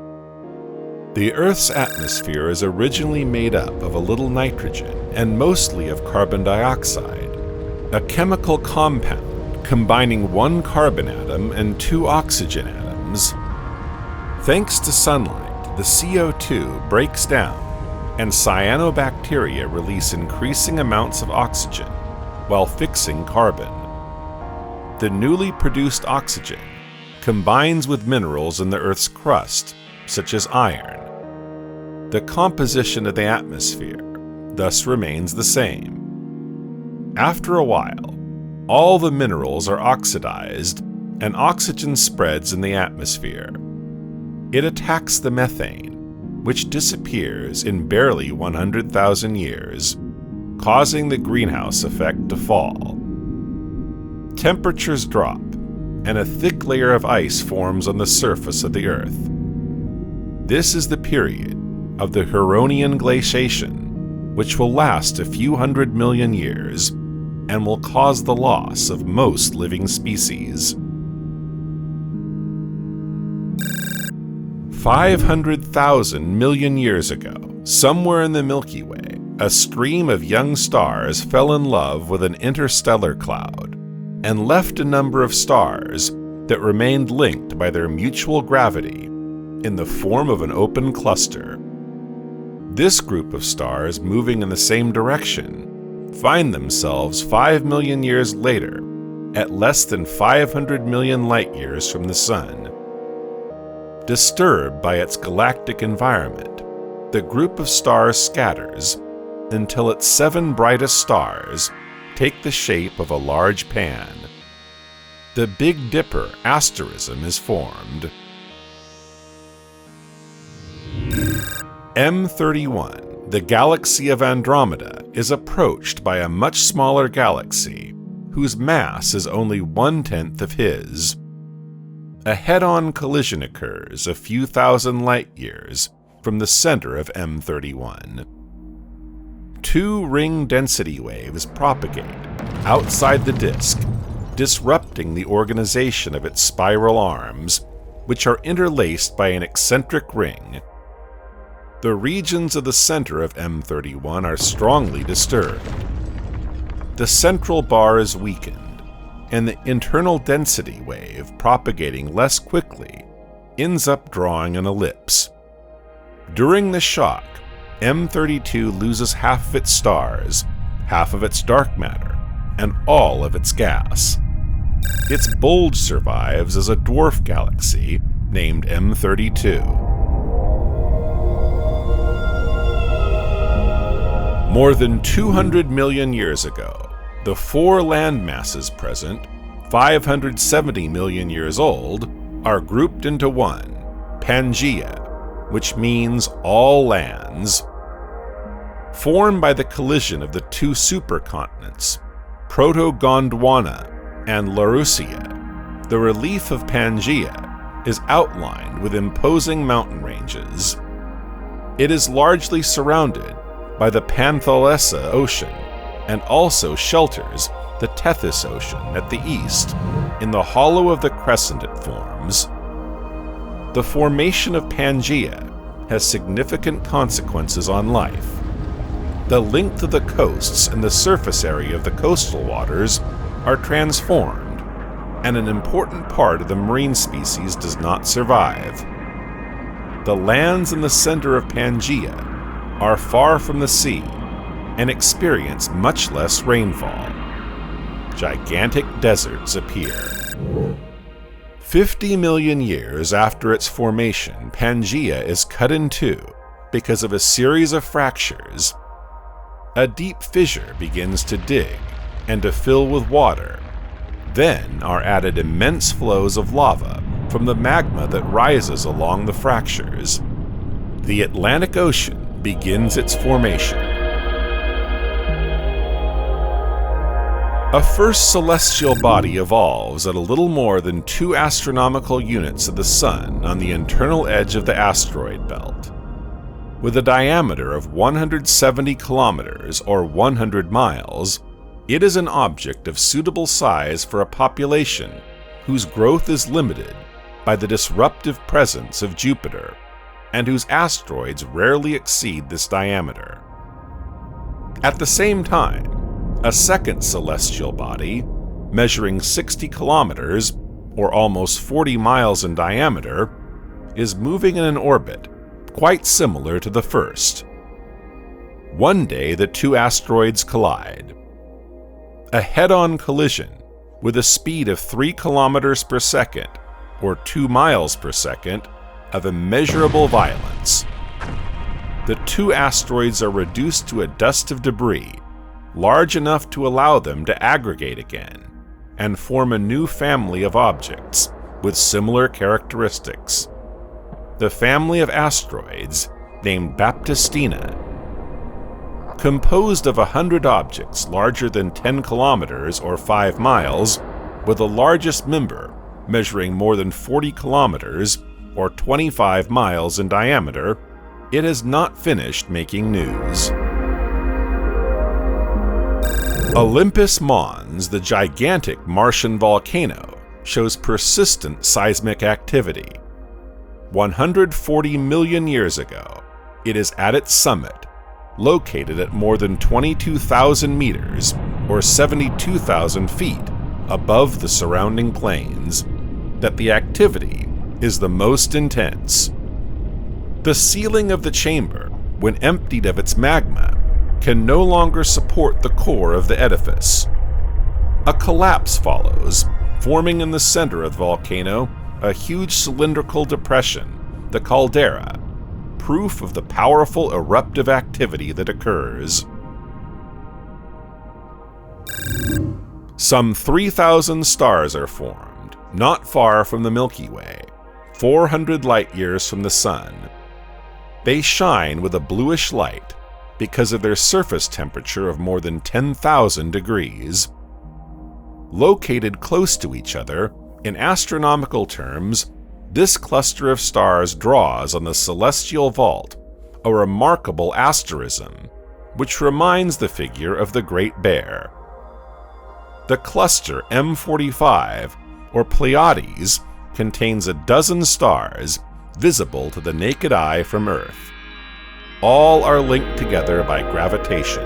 The Earth's atmosphere is originally made up of a little nitrogen and mostly of carbon dioxide, a chemical compound combining 1 carbon atom and 2 oxygen atoms. Thanks to sunlight, the CO2 breaks down, and cyanobacteria release increasing amounts of oxygen while fixing carbon. The newly produced oxygen combines with minerals in the Earth's crust, such as iron. The composition of the atmosphere thus remains the same. After a while, all the minerals are oxidized and oxygen spreads in the atmosphere. It attacks the methane, which disappears in barely 100,000 years, causing the greenhouse effect to fall. Temperatures drop, and a thick layer of ice forms on the surface of the Earth. This is the period of the Huronian glaciation, which will last a few 100 million years and will cause the loss of most living species. 500,000 million years ago, somewhere in the Milky Way, a stream of young stars fell in love with an interstellar cloud and left a number of stars that remained linked by their mutual gravity in the form of an open cluster. This group of stars moving in the same direction find themselves 5 million years later at less than 500 million light-years from the Sun. Disturbed by its galactic environment, the group of stars scatters until its 7 brightest stars take the shape of a large pan. The Big Dipper asterism is formed. M31, the galaxy of Andromeda, is approached by a much smaller galaxy whose mass is only 1/10 of his. A head-on collision occurs a few thousand light-years from the center of M31. 2 ring density waves propagate outside the disk, disrupting the organization of its spiral arms, which are interlaced by an eccentric ring. The regions of the center of M31 are strongly disturbed. The central bar is weakened, and the internal density wave, propagating less quickly, ends up drawing an ellipse. During the shock, M32 loses half of its stars half of its dark matter, and all of its gas. Its bulge survives as a dwarf galaxy named M32. More than 200 million years ago, the four landmasses present, 570 million years old, are grouped into one, Pangaea, which means all lands. Formed by the collision of the two supercontinents, Proto-Gondwana and Laurussia, the relief of Pangaea is outlined with imposing mountain ranges. It is largely surrounded by the Panthalassa Ocean and also shelters the Tethys Ocean at the east, in the hollow of the crescent it forms. The formation of Pangaea has significant consequences on life. The length of the coasts and the surface area of the coastal waters are transformed, and an important part of the marine species does not survive. The lands in the center of Pangaea are far from the sea and experience much less rainfall. Gigantic deserts appear. 50 million years after its formation, Pangaea is cut in two because of a series of fractures. A deep fissure begins to dig and to fill with water. Then are added immense flows of lava from the magma that rises along the fractures. The Atlantic Ocean begins its formation. A first celestial body evolves at a little more than 2 astronomical units of the Sun on the internal edge of the asteroid belt. With a diameter of 170 kilometers or 100 miles, it is an object of suitable size for a population whose growth is limited by the disruptive presence of Jupiter, and whose asteroids rarely exceed this diameter. At the same time, a second celestial body, measuring 60 kilometers, or almost 40 miles in diameter, is moving in an orbit quite similar to the first. One day the two asteroids collide. A head-on collision with a speed of 3 kilometers per second, or 2 miles per second, of immeasurable violence. The two asteroids are reduced to a dust of debris, large enough to allow them to aggregate again, and form a new family of objects with similar characteristics. The family of asteroids, named Baptistina. Composed of 100 objects larger than 10 kilometers or 5 miles, with the largest member measuring more than 40 kilometers or 25 miles in diameter, it has not finished making news. Olympus Mons, the gigantic Martian volcano, shows persistent seismic activity. 140 million years ago, it is at its summit, located at more than 22,000 meters, or 72,000 feet, above the surrounding plains, that the activity is the most intense. The ceiling of the chamber, when emptied of its magma, can no longer support the core of the edifice. A collapse follows, forming in the center of the volcano a huge cylindrical depression, the caldera, proof of the powerful eruptive activity that occurs. Some 3,000 stars are formed, not far from the Milky Way, 400 light-years from the Sun. They shine with a bluish light because of their surface temperature of more than 10,000 degrees. Located close to each other, in astronomical terms, this cluster of stars draws on the celestial vault a remarkable asterism, which reminds the figure of the Great Bear. The cluster M45, or Pleiades, contains a dozen stars visible to the naked eye from Earth. All are linked together by gravitation.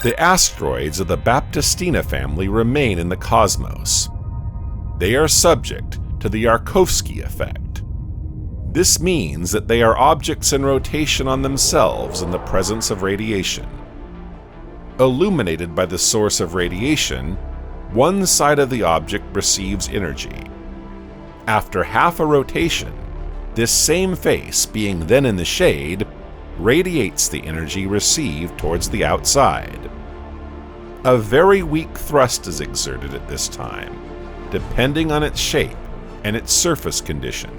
The asteroids of the Baptistina family remain in the cosmos. They are subject to the Yarkovsky effect. This means that they are objects in rotation on themselves in the presence of radiation. Illuminated by the source of radiation, one side of the object receives energy. After half a rotation, this same face, being then in the shade, radiates the energy received towards the outside. A very weak thrust is exerted at this time, depending on its shape and its surface condition.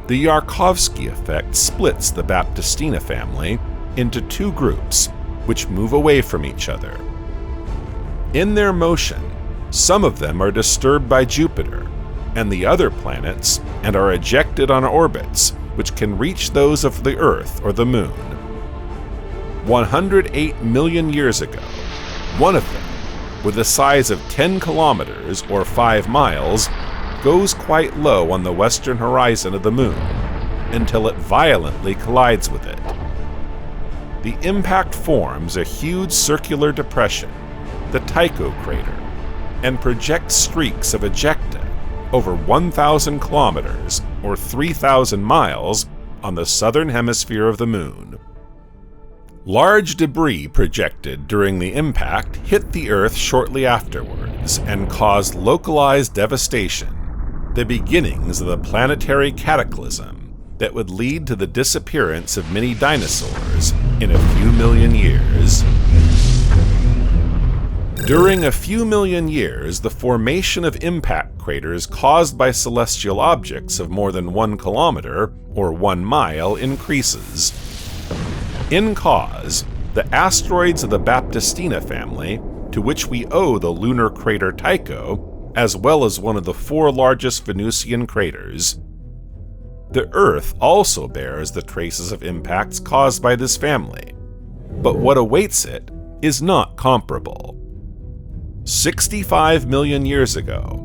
The Yarkovsky effect splits the Baptistina family into two groups, which move away from each other. In their motion, some of them are disturbed by Jupiter and the other planets and are ejected on orbits which can reach those of the Earth or the Moon. 108 million years ago, one of them, with a size of 10 kilometers or 5 miles, goes quite low on the western horizon of the Moon until it violently collides with it. The impact forms a huge circular depression, the Tycho crater, and projects streaks of ejecta over 1,000 kilometers or 3,000 miles on the southern hemisphere of the Moon. Large debris projected during the impact hit the Earth shortly afterwards and caused localized devastation, the beginnings of the planetary cataclysm that would lead to the disappearance of many dinosaurs in a few million years. During a few million years, the formation of impact craters caused by celestial objects of more than 1 kilometer or 1 mile increases. In cause, the asteroids of the Baptistina family, to which we owe the lunar crater Tycho, as well as one of the 4 largest Venusian craters. The Earth also bears the traces of impacts caused by this family, but what awaits it is not comparable. 65 million years ago,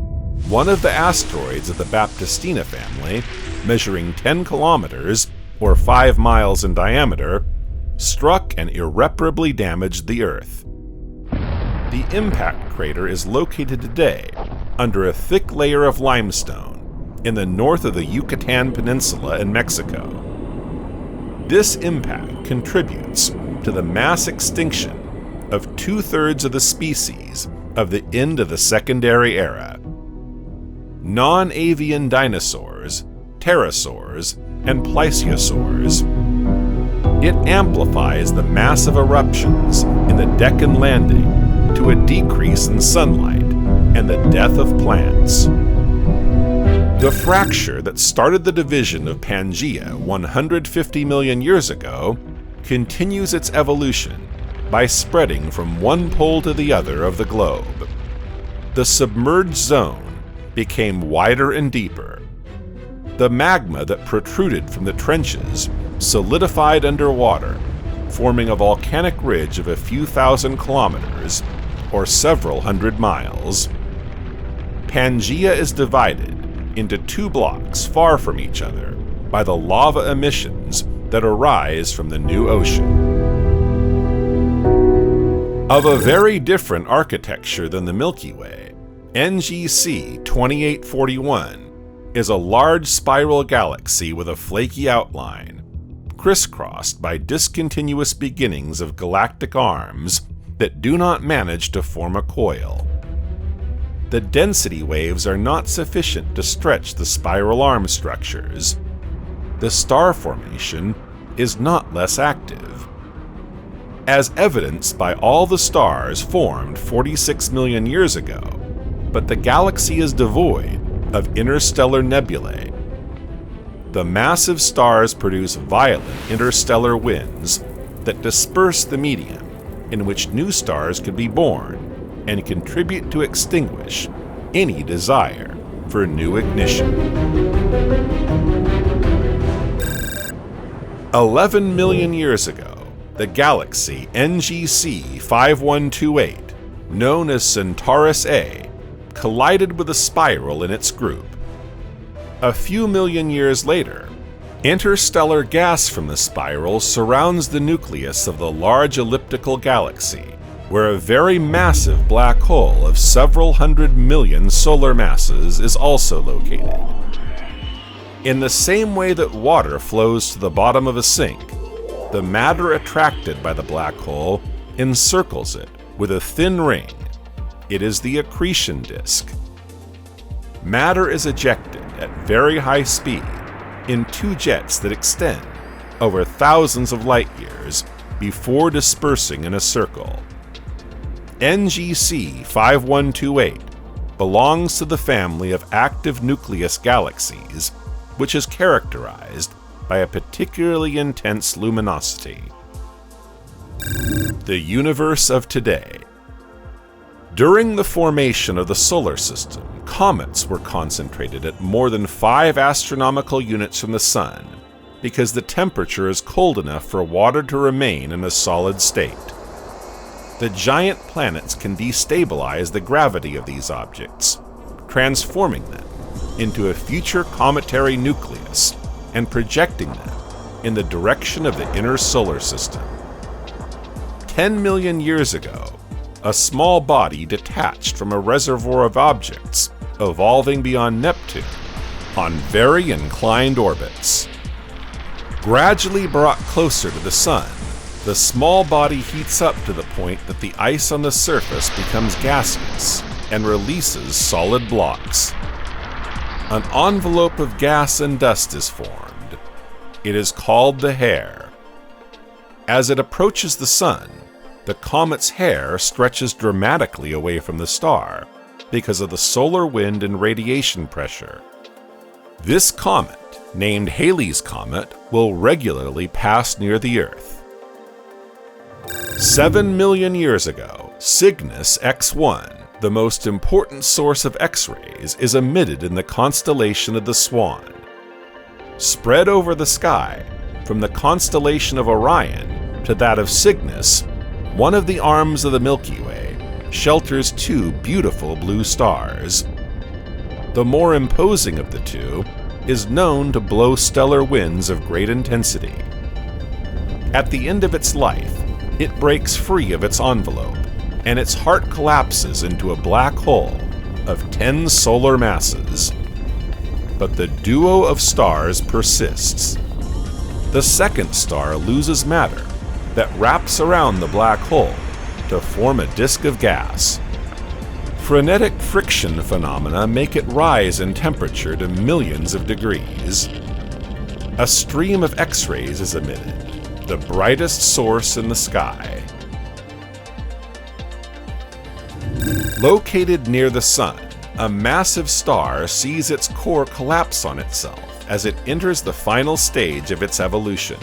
one of the asteroids of the Baptistina family, measuring 10 kilometers or 5 miles in diameter, struck and irreparably damaged the Earth. The impact crater is located today under a thick layer of limestone in the north of the Yucatan Peninsula in Mexico. This impact contributes to the mass extinction of 2/3 of the species of the end of the Secondary Era. Non-avian dinosaurs, pterosaurs, and plesiosaurs. It amplifies the massive eruptions in the Deccan landing to a decrease in sunlight and the death of plants. The fracture that started the division of Pangaea 150 million years ago continues its evolution by spreading from one pole to the other of the globe. The submerged zone became wider and deeper. The magma that protruded from the trenches solidified underwater, forming a volcanic ridge of a few thousand kilometers, or several hundred miles. Pangaea is divided into 2 blocks far from each other by the lava emissions that arise from the new ocean. Of a very different architecture than the Milky Way, NGC 2841 is a large spiral galaxy with a flaky outline, crisscrossed by discontinuous beginnings of galactic arms that do not manage to form a coil. The density waves are not sufficient to stretch the spiral arm structures. The star formation is not less active. As evidenced by all the stars formed 46 million years ago, but the galaxy is devoid of interstellar nebulae. The massive stars produce violent interstellar winds that disperse the medium in which new stars could be born and contribute to extinguish any desire for new ignition. 11 million years ago, the galaxy NGC 5128, known as Centaurus A, collided with a spiral in its group. A few million years later, interstellar gas from the spiral surrounds the nucleus of the large elliptical galaxy, where a very massive black hole of several hundred million solar masses is also located. In the same way that water flows to the bottom of a sink, the matter attracted by the black hole encircles it with a thin ring. It is the accretion disk. Matter is ejected at very high speed in two jets that extend over thousands of light years before dispersing in a circle. NGC 5128 belongs to the family of active nucleus galaxies, which is characterized by a particularly intense luminosity. The universe of today. During the formation of the solar system, comets were concentrated at more than 5 astronomical units from the Sun because the temperature is cold enough for water to remain in a solid state. The giant planets can destabilize the gravity of these objects, transforming them into a future cometary nucleus and projecting them in the direction of the inner solar system. 10 million years ago, a small body detached from a reservoir of objects evolving beyond Neptune on very inclined orbits. Gradually brought closer to the Sun, the small body heats up to the point that the ice on the surface becomes gaseous and releases solid blocks. An envelope of gas and dust is formed. It is called the hair. As it approaches the Sun, the comet's hair stretches dramatically away from the star because of the solar wind and radiation pressure. This comet, named Halley's Comet, will regularly pass near the Earth. 7 million years ago, Cygnus X1, the most important source of X-rays, is emitted in the constellation of the Swan. Spread over the sky, from the constellation of Orion to that of Cygnus, one of the arms of the Milky Way shelters 2 beautiful blue stars. The more imposing of the two is known to blow stellar winds of great intensity. At the end of its life, it breaks free of its envelope, and its heart collapses into a black hole of 10 solar masses. But the duo of stars persists. The second star loses matter that wraps around the black hole to form a disk of gas. Frenetic friction phenomena make it rise in temperature to millions of degrees. A stream of X-rays is emitted, the brightest source in the sky. Located near the Sun, a massive star sees its core collapse on itself as it enters the final stage of its evolution.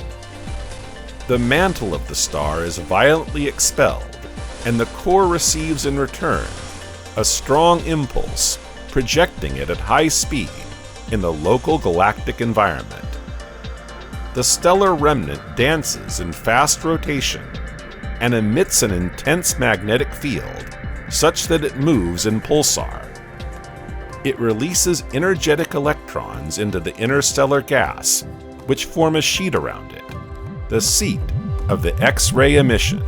The mantle of the star is violently expelled, and the core receives in return a strong impulse, projecting it at high speed in the local galactic environment. The stellar remnant dances in fast rotation and emits an intense magnetic field such that it moves in pulsar. It releases energetic electrons into the interstellar gas, which form a sheet around it, the seat of the X-ray emission.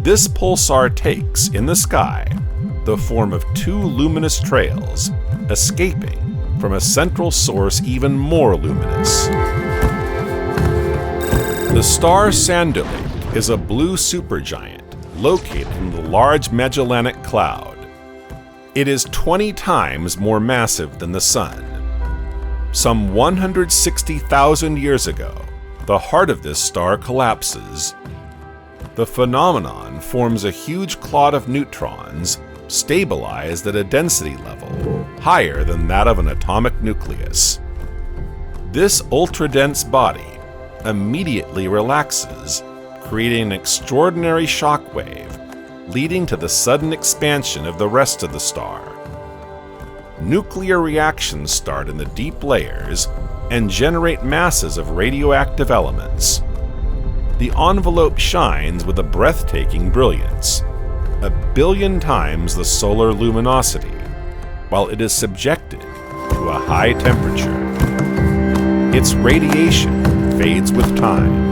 This pulsar takes, in the sky, the form of 2 luminous trails, escaping from a central source even more luminous. The star Sandulik is a blue supergiant located in the Large Magellanic Cloud. It is 20 times more massive than the Sun. Some 160,000 years ago, the heart of this star collapses. The phenomenon forms a huge clot of neutrons stabilized at a density level higher than that of an atomic nucleus. This ultra-dense body immediately relaxes, creating an extraordinary shock wave, leading to the sudden expansion of the rest of the star. Nuclear reactions start in the deep layers and generate masses of radioactive elements. The envelope shines with a breathtaking brilliance, 1 billion times the solar luminosity, while it is subjected to a high temperature. Its radiation fades with time.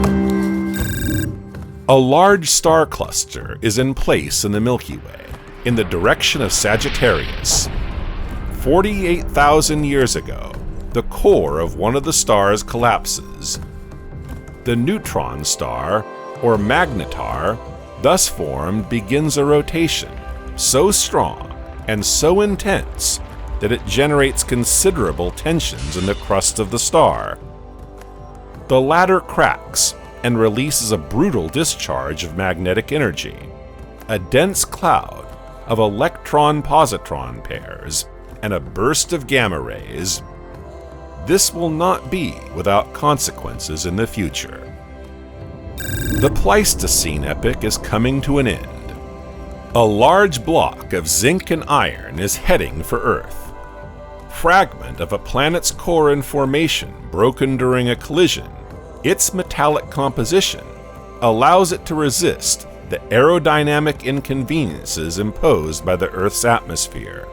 A large star cluster is in place in the Milky Way, in the direction of Sagittarius. 48,000 years ago, the core of one of the stars collapses. The neutron star, or magnetar, thus formed, begins a rotation so strong and so intense that it generates considerable tensions in the crust of the star. The latter cracks and releases a brutal discharge of magnetic energy, a dense cloud of electron-positron pairs, and a burst of gamma rays. This will not be without consequences in the future. The Pleistocene epoch is coming to an end. A large block of zinc and iron is heading for Earth. Fragment of a planet's core in formation broken during a collision, its metallic composition allows it to resist the aerodynamic inconveniences imposed by the Earth's atmosphere.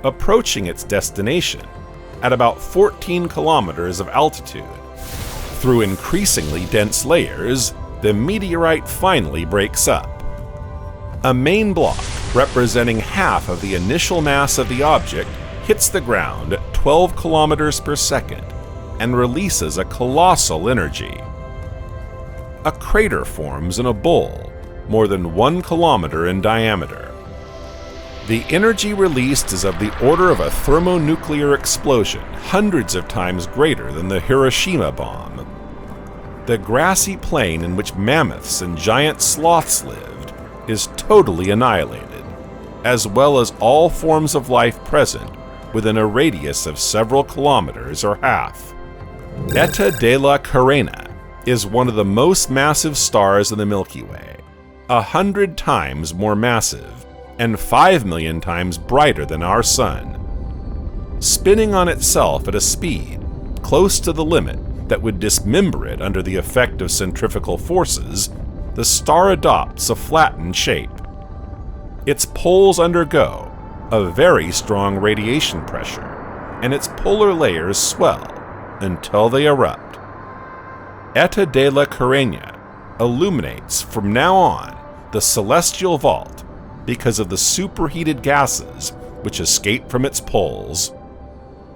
Approaching its destination at about 14 kilometers of altitude, through increasingly dense layers, the meteorite finally breaks up. A main block, representing half of the initial mass of the object, hits the ground at 12 kilometers per second and releases a colossal energy. A crater forms in a bowl, more than 1 kilometer in diameter. The energy released is of the order of a thermonuclear explosion, hundreds of times greater than the Hiroshima bomb. The grassy plain in which mammoths and giant sloths lived is totally annihilated, as well as all forms of life present within a radius of several kilometers or half. Eta de la Carena is one of the most massive stars in the Milky Way, 100 times more massive and 5 million times brighter than our Sun. Spinning on itself at a speed close to the limit that would dismember it under the effect of centrifugal forces, the star adopts a flattened shape. Its poles undergo a very strong radiation pressure, and its polar layers swell until they erupt. Eta de la Carena illuminates from now on the celestial vault because of the superheated gases which escape from its poles.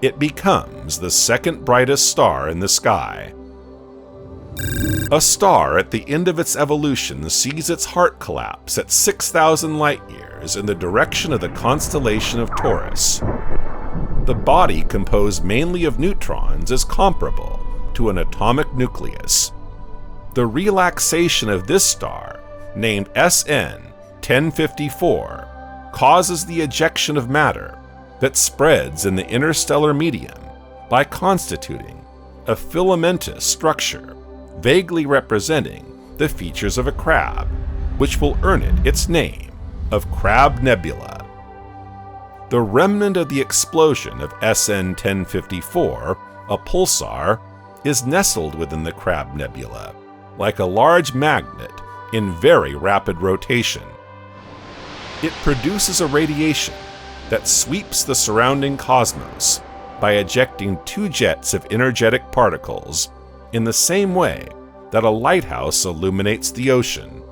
It becomes the second brightest star in the sky. A star at the end of its evolution sees its heart collapse at 6,000 light-years in the direction of the constellation of Taurus. The body, composed mainly of neutrons, is comparable to an atomic nucleus. The relaxation of this star, named SN 1054, causes the ejection of matter that spreads in the interstellar medium by constituting a filamentous structure vaguely representing the features of a crab, which will earn it its name of Crab Nebula. The remnant of the explosion of SN 1054, a pulsar, is nestled within the Crab Nebula, like a large magnet in very rapid rotation. It produces a radiation that sweeps the surrounding cosmos by ejecting 2 jets of energetic particles in the same way that a lighthouse illuminates the ocean.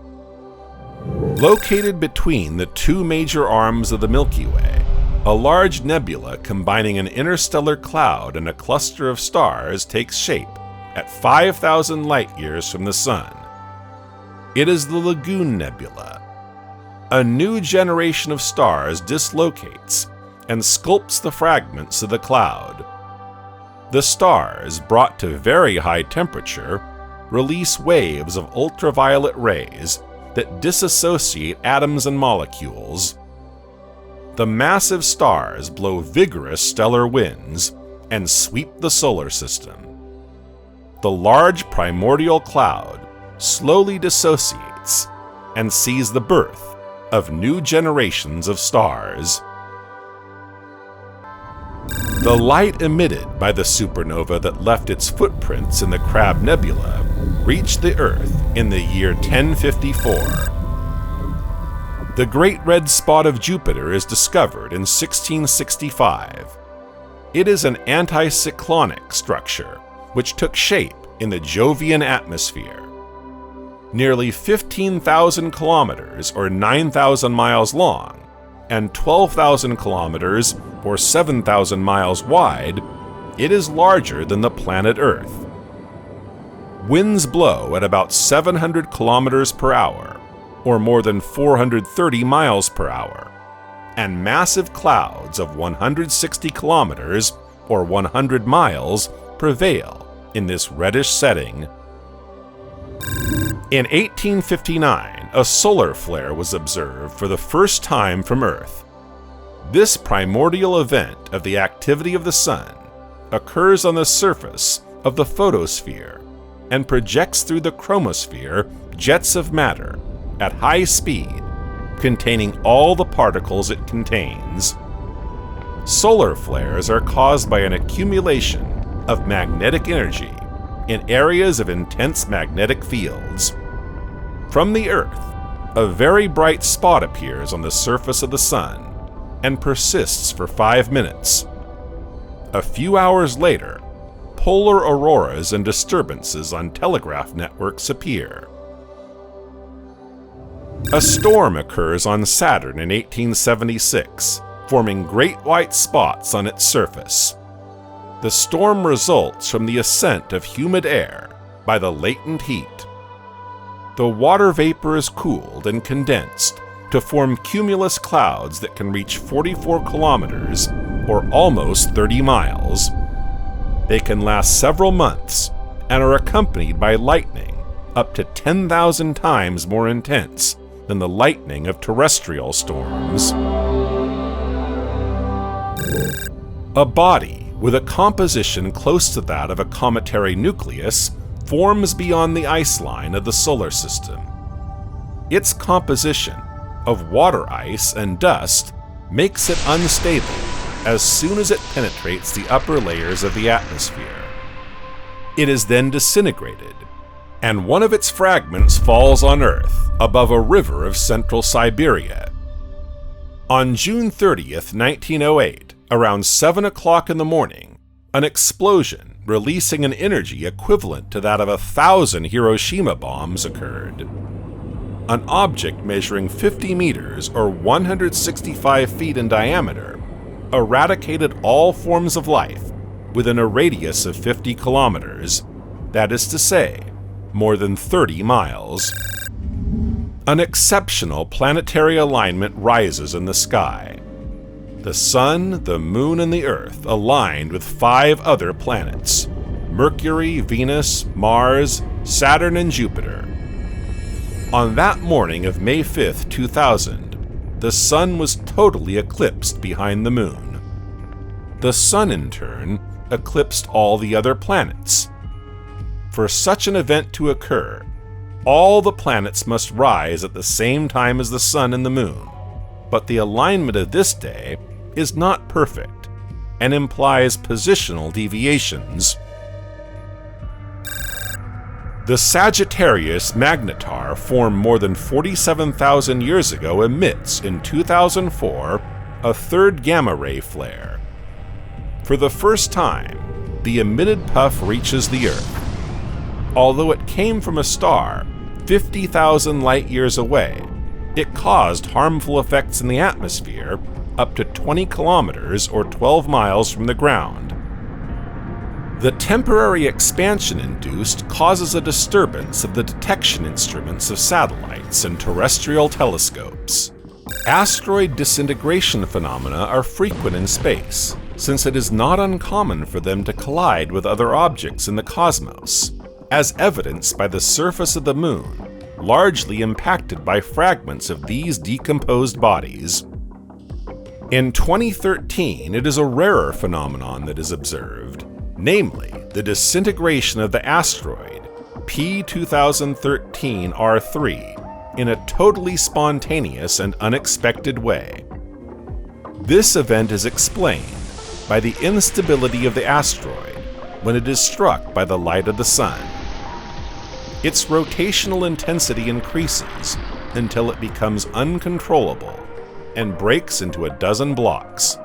Located between the 2 major arms of the Milky Way, a large nebula combining an interstellar cloud and a cluster of stars takes shape at 5,000 light-years from the Sun. It is the Lagoon Nebula. A new generation of stars dislocates and sculpts the fragments of the cloud. The stars, brought to very high temperature, release waves of ultraviolet rays that disassociate atoms and molecules. The massive stars blow vigorous stellar winds and sweep the solar system. The large primordial cloud slowly dissociates and sees the birth of new generations of stars. The light emitted by the supernova that left its footprints in the Crab Nebula reached the Earth in the year 1054. The Great Red Spot of Jupiter is discovered in 1665. It is an anticyclonic structure which took shape in the Jovian atmosphere. Nearly 15,000 kilometers or 9,000 miles long and 12,000 kilometers or 7,000 miles wide, It is larger than the planet Earth. Winds blow at about 700 kilometers per hour, or more than 430 miles per hour, and massive clouds of 160 kilometers, or 100 miles, prevail in this reddish setting. In 1859, a solar flare was observed for the first time from Earth. This primordial event of the activity of the Sun occurs on the surface of the photosphere and projects through the chromosphere jets of matter at high speed, containing all the particles it contains. Solar flares are caused by an accumulation of magnetic energy in areas of intense magnetic fields. From the Earth, a very bright spot appears on the surface of the Sun and persists for 5 minutes. A few hours later, polar auroras and disturbances on telegraph networks appear. A storm occurs on Saturn in 1876, forming great white spots on its surface. The storm results from the ascent of humid air by the latent heat. The water vapor is cooled and condensed to form cumulus clouds that can reach 44 kilometers, or almost 30 miles. They can last several months and are accompanied by lightning up to 10,000 times more intense than the lightning of terrestrial storms. A body with a composition close to that of a cometary nucleus forms beyond the ice line of the solar system. Its composition of water ice and dust makes it unstable as soon as it penetrates the upper layers of the atmosphere. It is then disintegrated, and one of its fragments falls on Earth above a river of central Siberia. On June 30th, 1908, around 7 o'clock in the morning, an explosion releasing an energy equivalent to that of 1,000 Hiroshima bombs occurred. An object measuring 50 meters or 165 feet in diameter eradicated all forms of life within a radius of 50 kilometers, that is to say, more than 30 miles. An exceptional planetary alignment rises in the sky. The Sun, the Moon, and the Earth aligned with 5 other planets: Mercury, Venus, Mars, Saturn, and Jupiter. On that morning of May 5th, 2000, the Sun was totally eclipsed behind the Moon. The Sun, in turn, eclipsed all the other planets. For such an event to occur, all the planets must rise at the same time as the Sun and the Moon, but the alignment of this day is not perfect and implies positional deviations. The Sagittarius magnetar, formed more than 47,000 years ago, emits in 2004 a third gamma-ray flare. For the first time, the emitted puff reaches the Earth. Although it came from a star 50,000 light-years away, it caused harmful effects in the atmosphere up to 20 kilometers or 12 miles from the ground. The temporary expansion induced causes a disturbance of the detection instruments of satellites and terrestrial telescopes. Asteroid disintegration phenomena are frequent in space, since it is not uncommon for them to collide with other objects in the cosmos, as evidenced by the surface of the Moon, largely impacted by fragments of these decomposed bodies. In 2013, it is a rarer phenomenon that is observed, namely the disintegration of the asteroid P2013-R3 in a totally spontaneous and unexpected way. This event is explained by the instability of the asteroid when it is struck by the light of the Sun. Its rotational intensity increases until it becomes uncontrollable and breaks into a dozen blocks,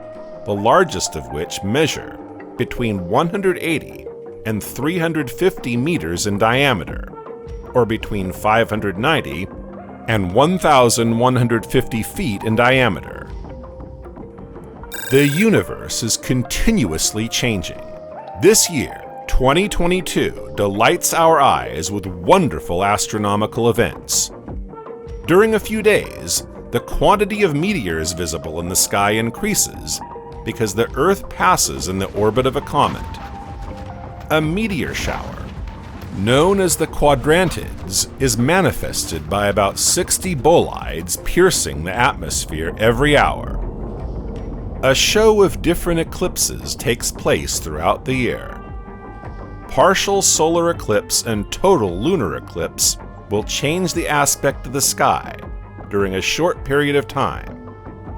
the largest of which measure between 180 and 350 meters in diameter, or between 590 and 1,150 feet in diameter. The universe is continuously changing, This year, 2022, delights our eyes with wonderful astronomical events. During a few days, the quantity of meteors visible in the sky increases because the Earth passes in the orbit of a comet. A meteor shower, known as the quadrantids, is manifested by about 60 bolides piercing the atmosphere every hour. A show of different eclipses takes place throughout the year. Partial solar eclipse and total lunar eclipse will change the aspect of the sky during a short period of time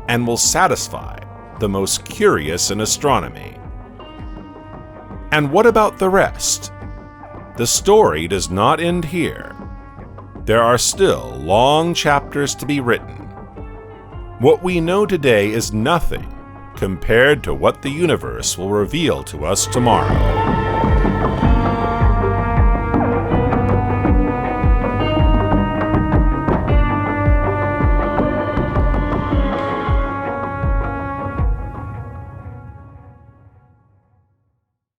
and will satisfy the most curious in astronomy. And what about the rest? The story does not end here. There are still long chapters to be written. What we know today is nothing compared to what the universe will reveal to us tomorrow.